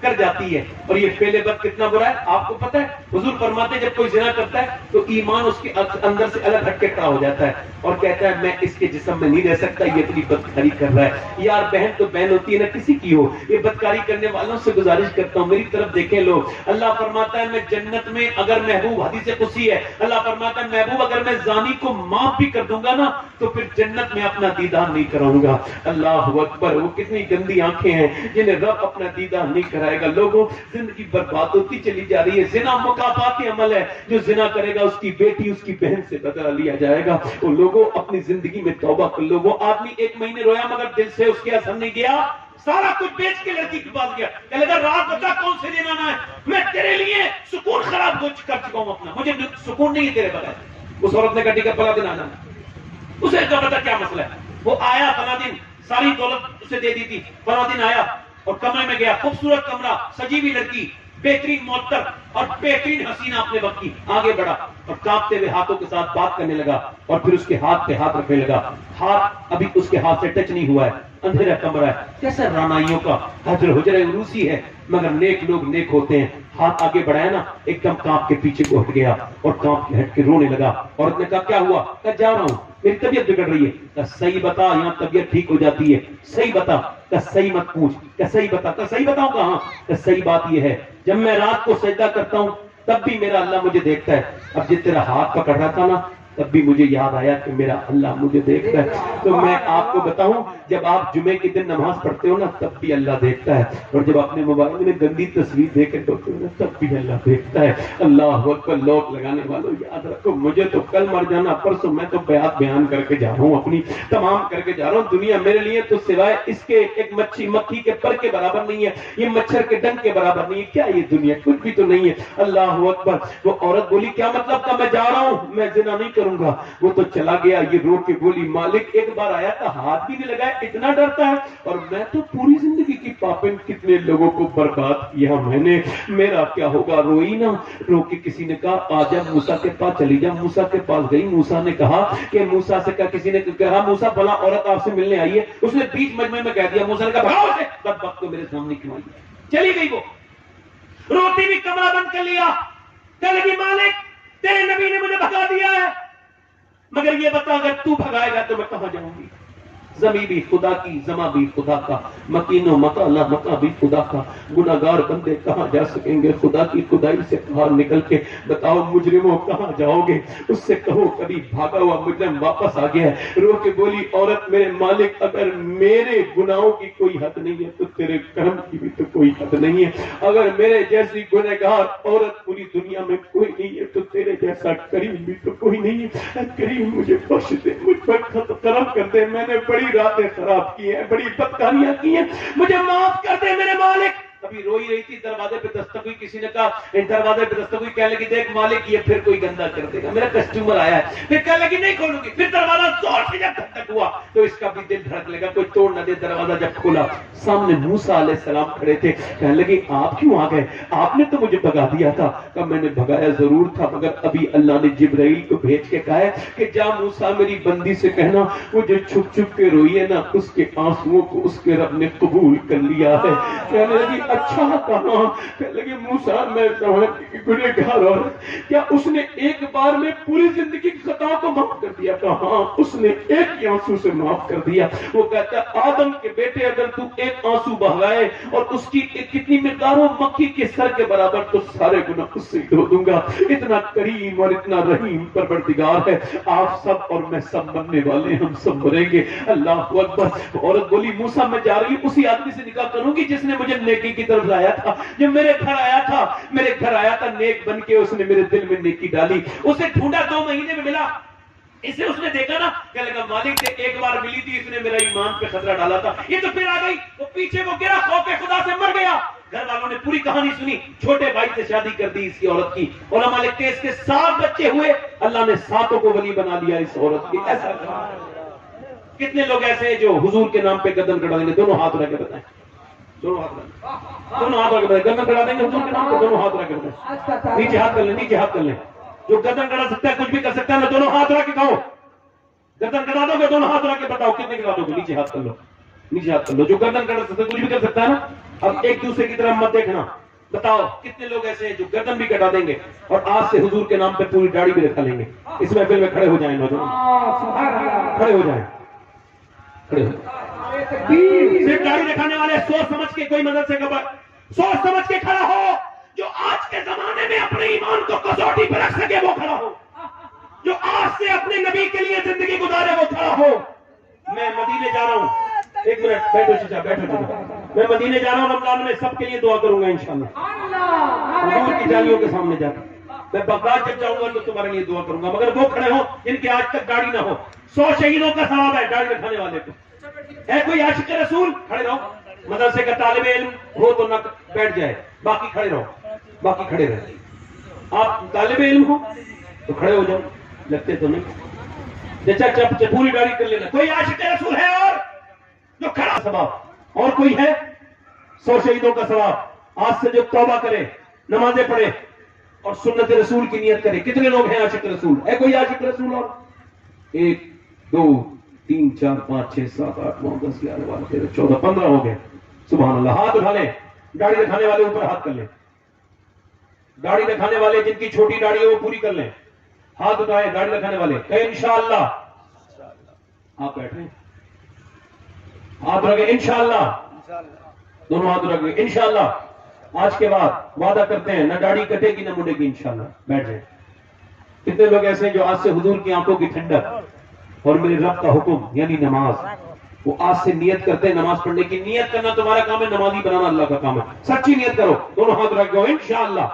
کر جاتی ہے. اور یہ فعل بد کتنا برا ہے آپ کو پتا ہے. حضور فرماتے ہیں جب کوئی زنا کرتا ہے تو ایمان اس کے اندر سے الگ ہٹ کے کھڑا ہو جاتا ہے اور کہتا ہے میں اس کے جسم میں نہیں رہ سکتا, یہ اتنی بدکاری کر رہا ہے. یار بہن تو بہن ہوتی ہے نا کسی کی ہو. یہ بدکاری کرنے والوں سے گزارش کرتا ہوں میری طرف دیکھیں لوگ. اللہ فرماتا ہے میں جنت میں اگر محبوب, حدیث قدسی ہے, اللہ فرماتا ہے محبوب اگر میں زانی کو معاف بھی کر دوں گا نا تو پھر جنت میں اپنا دیدار نہیں کراؤں گا. اللہ اکبر. وہ کتنی گندی آنکھیں ہیں جنہیں رب اپنا دیدار نہیں کرائے گا. لوگوں زندگی برباد ہوتی چلی جا رہی ہے. زنا مکافات عمل ہے, جو زنا کرے گا اس کی بیٹی اس کی بہن سے بدلہ لیا جائے گا. وہ لوگوں اپنی زندگی میں توبہ کر لو. وہ آدمی 1 مہینے رویا مگر دل سے اس کے اثر نہیں گیا, سارا کچھ بیچ کے لڑکی کے پاس گیا. کہ لگا رات بتا کون سے دن آنا ہے, میں تیرے لیے سکون خراب کر چکا ہوں اپنا, مجھے سکون نہیں ہے تیرے بغیر. اس عورت نے کہا ٹھیک ہے فلاں دن آنا. اسے کہا بتا کیا مسئلہ ہے. وہ آیا فلاں دن, ساری دولت اسے دے دی تھی. فلاں دن آیا اور کمرے میں گیا, خوبصورت کمرہ, سجی ہوئی لڑکی, بہترین معطر اور بہترین حسینہ اپنے وقت کی. آگے بڑھا اور کانپتے ہوئے ہاتھوں کے ساتھ بات کرنے لگا اور پھر اس کے ہاتھ پہ ہاتھ رکھنے لگا. ہاتھ ابھی اس کے ہاتھ سے ٹچ نہیں ہوا ہے, اندھیرا کمرہ ہے. کیسا رانائیوں کا حجر عروسی ہے مگر نیک لوگ نیک ہوتے ہیں. ہاتھ آگے بڑھایا نا, ایک دم کانپ کے پیچھے کو ہٹ گیا اور کانپ کے ہٹ کے رونے لگا. عورت نے کہا کیا ہوا؟ کہا جا رہا ہوں, میری طبیعت بگڑ رہی ہے. کہا صحیح بتا, یہاں طبیعت ٹھیک ہو جاتی ہے. صحیح بتا. کہا صحیح مت پوچھ. کہا صحیح بتا. کہا صحیح بتاؤں کہاں؟ کہا صحیح بات یہ ہے جب میں رات کو سجدہ کرتا ہوں تب بھی میرا اللہ مجھے دیکھتا ہے. اب جب تیرا ہاتھ پکڑ رہا تھا نا تب بھی مجھے یاد آیا کہ میرا اللہ مجھے دیکھتا ہے. تو میں آپ کو بتاؤں جب آپ جمعے کے دن نماز پڑھتے ہو نا تب بھی اللہ دیکھتا ہے, اور جب اپنے موبائل میں گندی تصویر دیکھ کے ڈھوتے ہو نا تب بھی اللہ دیکھتا ہے. اللہ اکبر. لوگ لگانے والوں یاد رکھو, مجھے تو کل مر جانا پرسوں, میں تو بیان کر کے جا رہا ہوں, اپنی تمام کر کے جا رہا ہوں. دنیا میرے لیے تو سوائے اس کے ایک مکھی کے پر کے برابر نہیں ہے, یہ مچھر کے ڈنک کے برابر نہیں ہے. کیا یہ دنیا کچھ بھی تو نہیں ہے. اللہ اکبر. وہ عورت بولی کیا مطلب کا میں جا رہا ہوں, میں زنا نہیں کروں گا. وہ تو چلا گیا. یہ رو کے بولی مالک ایک بار آیا تھا, ہاتھ بھی نہیں لگایا, اتنا ڈرتا ہے, اور میں تو پوری زندگی کی پاپن کتنے لوگوں کو برباد کیا میں نے, میرا کیا ہوگا. روئی نا, رو کے کسی نے کہا آجا موسیٰ کے پاس چلی جا. موسیٰ کے پاس گئی. موسیٰ نے کہا کہ موسیٰ سے کہا, کسی نے کہا موسیٰ بلا عورت آپ سے ملنے آئی ہے. اس نے بیچ مجمع میں کہہ دیا. موسیٰ نے کہا بھاؤ سے, بدبخت کو میرے سامنے کیوں آئی. چلی گئی. وہ روتی بھی کمرہ بند کر لیا. کہنے لگی مالک تیرے نبی نے مجھے بھگا دیا ہے, مگر یہ بتا اگر تو بھگائے گا تو میں کہاں جاؤں گی. زمین بھی خدا کی, زماں بھی خدا کا, مکین و مکالہ مکہ بھی خدا کا. گناہگار بندے کہاں جا سکیں گے خدا کی خدائی سے باہر نکل کے. بتاؤ مجرموں کہاں جاؤ گے. اس سے کہو کبھی بھاگا ہوا مجرم واپس آ گیا ہے. رو کے بولی عورت میرے مالک اگر میرے گناہوں کی کوئی حد نہیں ہے تو تیرے کرم کی بھی تو کوئی حد نہیں ہے. اگر میرے جیسی گنہگار عورت پوری دنیا میں کوئی نہیں ہے تو تیرے جیسا کریم بھی تو کوئی نہیں ہے. کریم مجھے بخش دے, مجھ پر کرم کر دے. میں نے بڑی راتیں خراب کی ہیں, بڑی بدکاریاں کی ہیں, مجھے معاف کر دے میرے مالک. ابھی روئی رہی تھی, دروازے پہ دستک ہوئی. کسی نے کہا دروازے پہ دستک ہوئی, کہنے لگی دیکھ مالک یہ پھر کوئی گندا کر دے گا, میرا کسٹمر آیا ہے. پھر کہنے لگی نہیں کھولوں گی. پھر دروازہ زور سے جب دھک ہوا تو اس کا بھی دل دھڑک لگا, کوئی توڑ نہ دے. دروازہ جب کھولا سامنے موسیٰ علیہ السلام کھڑے تھے. کہنے لگی آپ کیوں آ گئے, آپ نے تو مجھے بھگا دیا تھا. کہا میں نے بھگایا ضرور تھا مگر ابھی اللہ نے جبرائیل کو بھیج کے کہا ہے کہ جا موسیٰ میری بندی سے کہنا وہ جو چھپ چھپ کے روئی ہے نا اس کے آنسوؤں کو اس کے رب نے قبول کر لیا ہے. کہنے لگی اچھا کہاں. کہنے لگی موسیٰ میں گنہگار عورت, کیا اس نے ایک بار میں پوری زندگی کی خطا کو معاف کر دیا؟ کہا ہاں اس نے ایک ہی آنسو سے معاف کر دیا. وہ کہتا آدم کے بیٹے اگر تو ایک آنسو بہائے اور اس کی کتنی مقداروں مکھی کے سر کے برابر تو سارے گناہ اس سے دھو دوں گا. اتنا کریم اور اتنا رحیم پروردگار ہے. آپ سب اور میں سب مرنے والے, ہم سب مریں گے. اللہ اکبر. عورت بولی موسیٰ میں جا رہی ہوں اسی آدمی سے نکاح کروں گی جس نے مجھے نیکی کی طرف لایا تھا, جو میرے گھر آیا تھا نیک بن کے, اس نے میرے دل میں نیکی ڈالی. اسے ڈھونڈا 2 مہینے میں ملا. اسے اس نے دیکھا نا, کہنے لگا مالک سے ایک بار ملی تھی, اس نے میرا ایمان پہ خطرہ ڈالا تھا, یہ تو پھر آ گئی. وہ پیچھے کو گرا, خوف خدا سے مر گیا. گھر والوں نے پوری کہانی سنی, چھوٹے بھائی سے شادی کر دی اس کی عورت کی. علماء لکھتے ہیں اس کے 7 بچے ہوئے, اللہ نے 7 کو ولی بنا لیا اس عورت کی. ایسا کتنے لوگ ایسے ہیں جو حضور کے نام پہ گردن کٹا دیں گے؟ دونوں ہاتھ رکھ کے بتائیں, دونوں ہاتھ رکھ کے بتائیں. گردن کٹا دیں گے حضور کے نام پہ؟ دونوں ہاتھ رکھ کے بتائیں. نیچے ہاتھ کر لیں, نیچے ہاتھ کر لیں. جو گردن کٹا سکتا ہے کچھ بھی کر سکتا ہے نا, دونوں ہاتھ رکھ کے کہو. گردن کٹا دو گے, دونوں ہاتھ رکھ کے بتاؤ کتنے کٹا دو گے. نیچے ہاتھ کر لو. نیچے ہاتھ کر لو. جو گردن کر سکتا ہے کچھ بھی کر سکتا ہے نا. اب ایک دوسرے کی طرف مت دیکھنا. بتاؤ کتنے لوگ ایسے ہیں جو گردن بھی کٹا دیں گے اور آج سے حضور کے نام پہ پوری داڑھی بھی رکھا لیں گے. اس محفل میں کھڑے ہو جائیں نوجوان, کھڑے ہو جائیں, کھڑے ہو جائیں. صرف داڑھی دکھانے والے سوچ سمجھ کے کوئی مدد سے خبر سوچ سمجھ کے کھڑا ہو. جو آج کے زمانے میں اپنے ایمان کو کسوٹی پہ رکھ سکے وہ کھڑا ہو. جو آج سے اپنے نبی کے لیے زندگی گزارے وہ کھڑا ہو. میں مدینے جا رہا ہوں. ایک منٹ بیٹھو چچا, بیٹھو چچا. میں مدینے جا رہا ہوں رمضان میں, سب کے لیے دعا کروں گا انشاءاللہ. حضور کی جالیوں کے سامنے جا کر میں بغداد جب جاؤں گا تو تمہارے لیے دعا کروں گا. مگر وہ کھڑے ہوں جن کی آج تک داڑھی نہ ہو. 100 شہیدوں کا ثواب ہے داڑھی دکھانے والے کو. ہے کوئی عاشق رسول؟ کھڑے رہو. مدرسے کا طالب علم ہو تو نہ بیٹھ جائے, باقی کھڑے رہو, باقی کھڑے رہے. آپ طالب علم ہو تو کھڑے ہو جاؤ, لگتے تو نہیں. چپ پوری داڑھی کر لینا. کوئی عاشق رسول ہے اور جو کھڑا ثواب؟ اور کوئی ہے؟ 100 شہیدوں کا ثواب. آج سے جو توبہ کرے, نمازیں پڑھے اور سنت رسول کی نیت کرے. کتنے لوگ ہیں عاشق رسول؟ ہے کوئی عاشق رسول؟ اور 1 2 3 4 5 6 7 8 9 10 11 12 13 14 15 ہو گئے. سبحان اللہ. ہاتھ اٹھا لیں. داڑھی دکھانے والے اوپر ہاتھ کر لیں. داڑھی دکھانے والے جن کی چھوٹی داڑھی ہے وہ پوری کر لیں. ہاتھ اٹھائیں داڑھی دکھانے والے. کہ انشاءاللہ. آپ بیٹھیں, ہاتھ رکھیں. انشاءاللہ دونوں ہاتھ رکھیں. انشاءاللہ آج کے بعد وعدہ کرتے ہیں نہ داڑھی کٹے گی نہ مڑے گی. انشاءاللہ بیٹھ جائیں. کتنے لوگ ایسے ہیں جو آج سے حضور کی آنکھوں کی ٹھنڈک اور میرے رب کا حکم یعنی نماز, وہ آج سے نیت کرتے ہیں نماز پڑھنے کی. نیت کرنا تمہارا کام ہے, نمازی بنانا اللہ کا کام ہے. سچی نیت کرو. دونوں ہاتھ رکھو. انشاءاللہ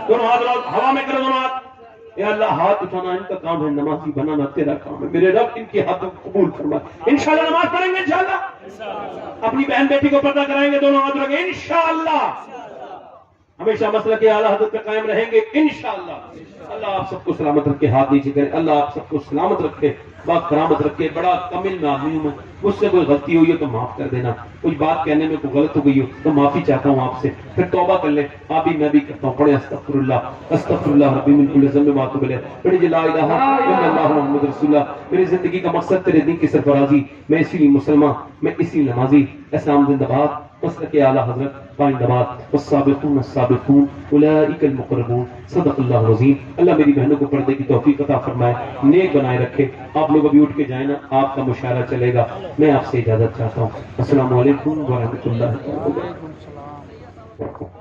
دونوں ہاتھ رکھو, ہوا میں کرو دونوں ہاتھ. اے اللہ ہاتھ اٹھانا ان کا کام ہے, نمازی بنانا تیرا کام ہے. میرے رب ان کے ہاتھوں کو قبول فرما. انشاءاللہ نماز پڑھیں گے. انشاءاللہ اپنی بہن بیٹی کو پتہ کرائیں گے. دونوں ہاتھ رکھیں. انشاءاللہ ہمیشہ مسلک اعلیٰ حضرت پہ قائم رہیں گے. انشاءاللہ. اللہ آپ سب کو سلامت رکھے, ہاتھ نیچے کرے. اللہ آپ سب کو سلامت رکھے, کرامت رکھے. بڑا کمل میں آدمی ہوں میں, مجھ سے کوئی غلطی ہوئی ہے تو معاف کر دینا. کوئی بات کہنے میں کوئی غلط ہو گئی ہو تو معافی چاہتا ہوں آپ سے. پھر توبہ کر لیں. آپ بھی میں بھی کرتا ہوں. پڑھے استغفر اللہ ربی من کل ذنب واتوب الیہ. پڑھے لا الہ الا اللہ محمد رسول اللہ. میری زندگی کا مقصد تیرے دین کی سرفرازی. میں اسی لیے مسلمان, میں اسی نمازی. اسلام زندہ باد. مسلک اعلیٰ حضرت پائندہ باد. والسابقون السابقون اولئک المقربون. صدق اللہ العظیم. اللہ میری بہنوں کو پردے کی توفیق عطا فرمائے, نیک بنائے رکھے. آپ لوگ ابھی اٹھ کے جائیں نا, آپ کا مشاعرہ چلے گا. میں آپ سے اجازت چاہتا ہوں. السلام علیکم ورحمۃ اللہ وبرکاتہ.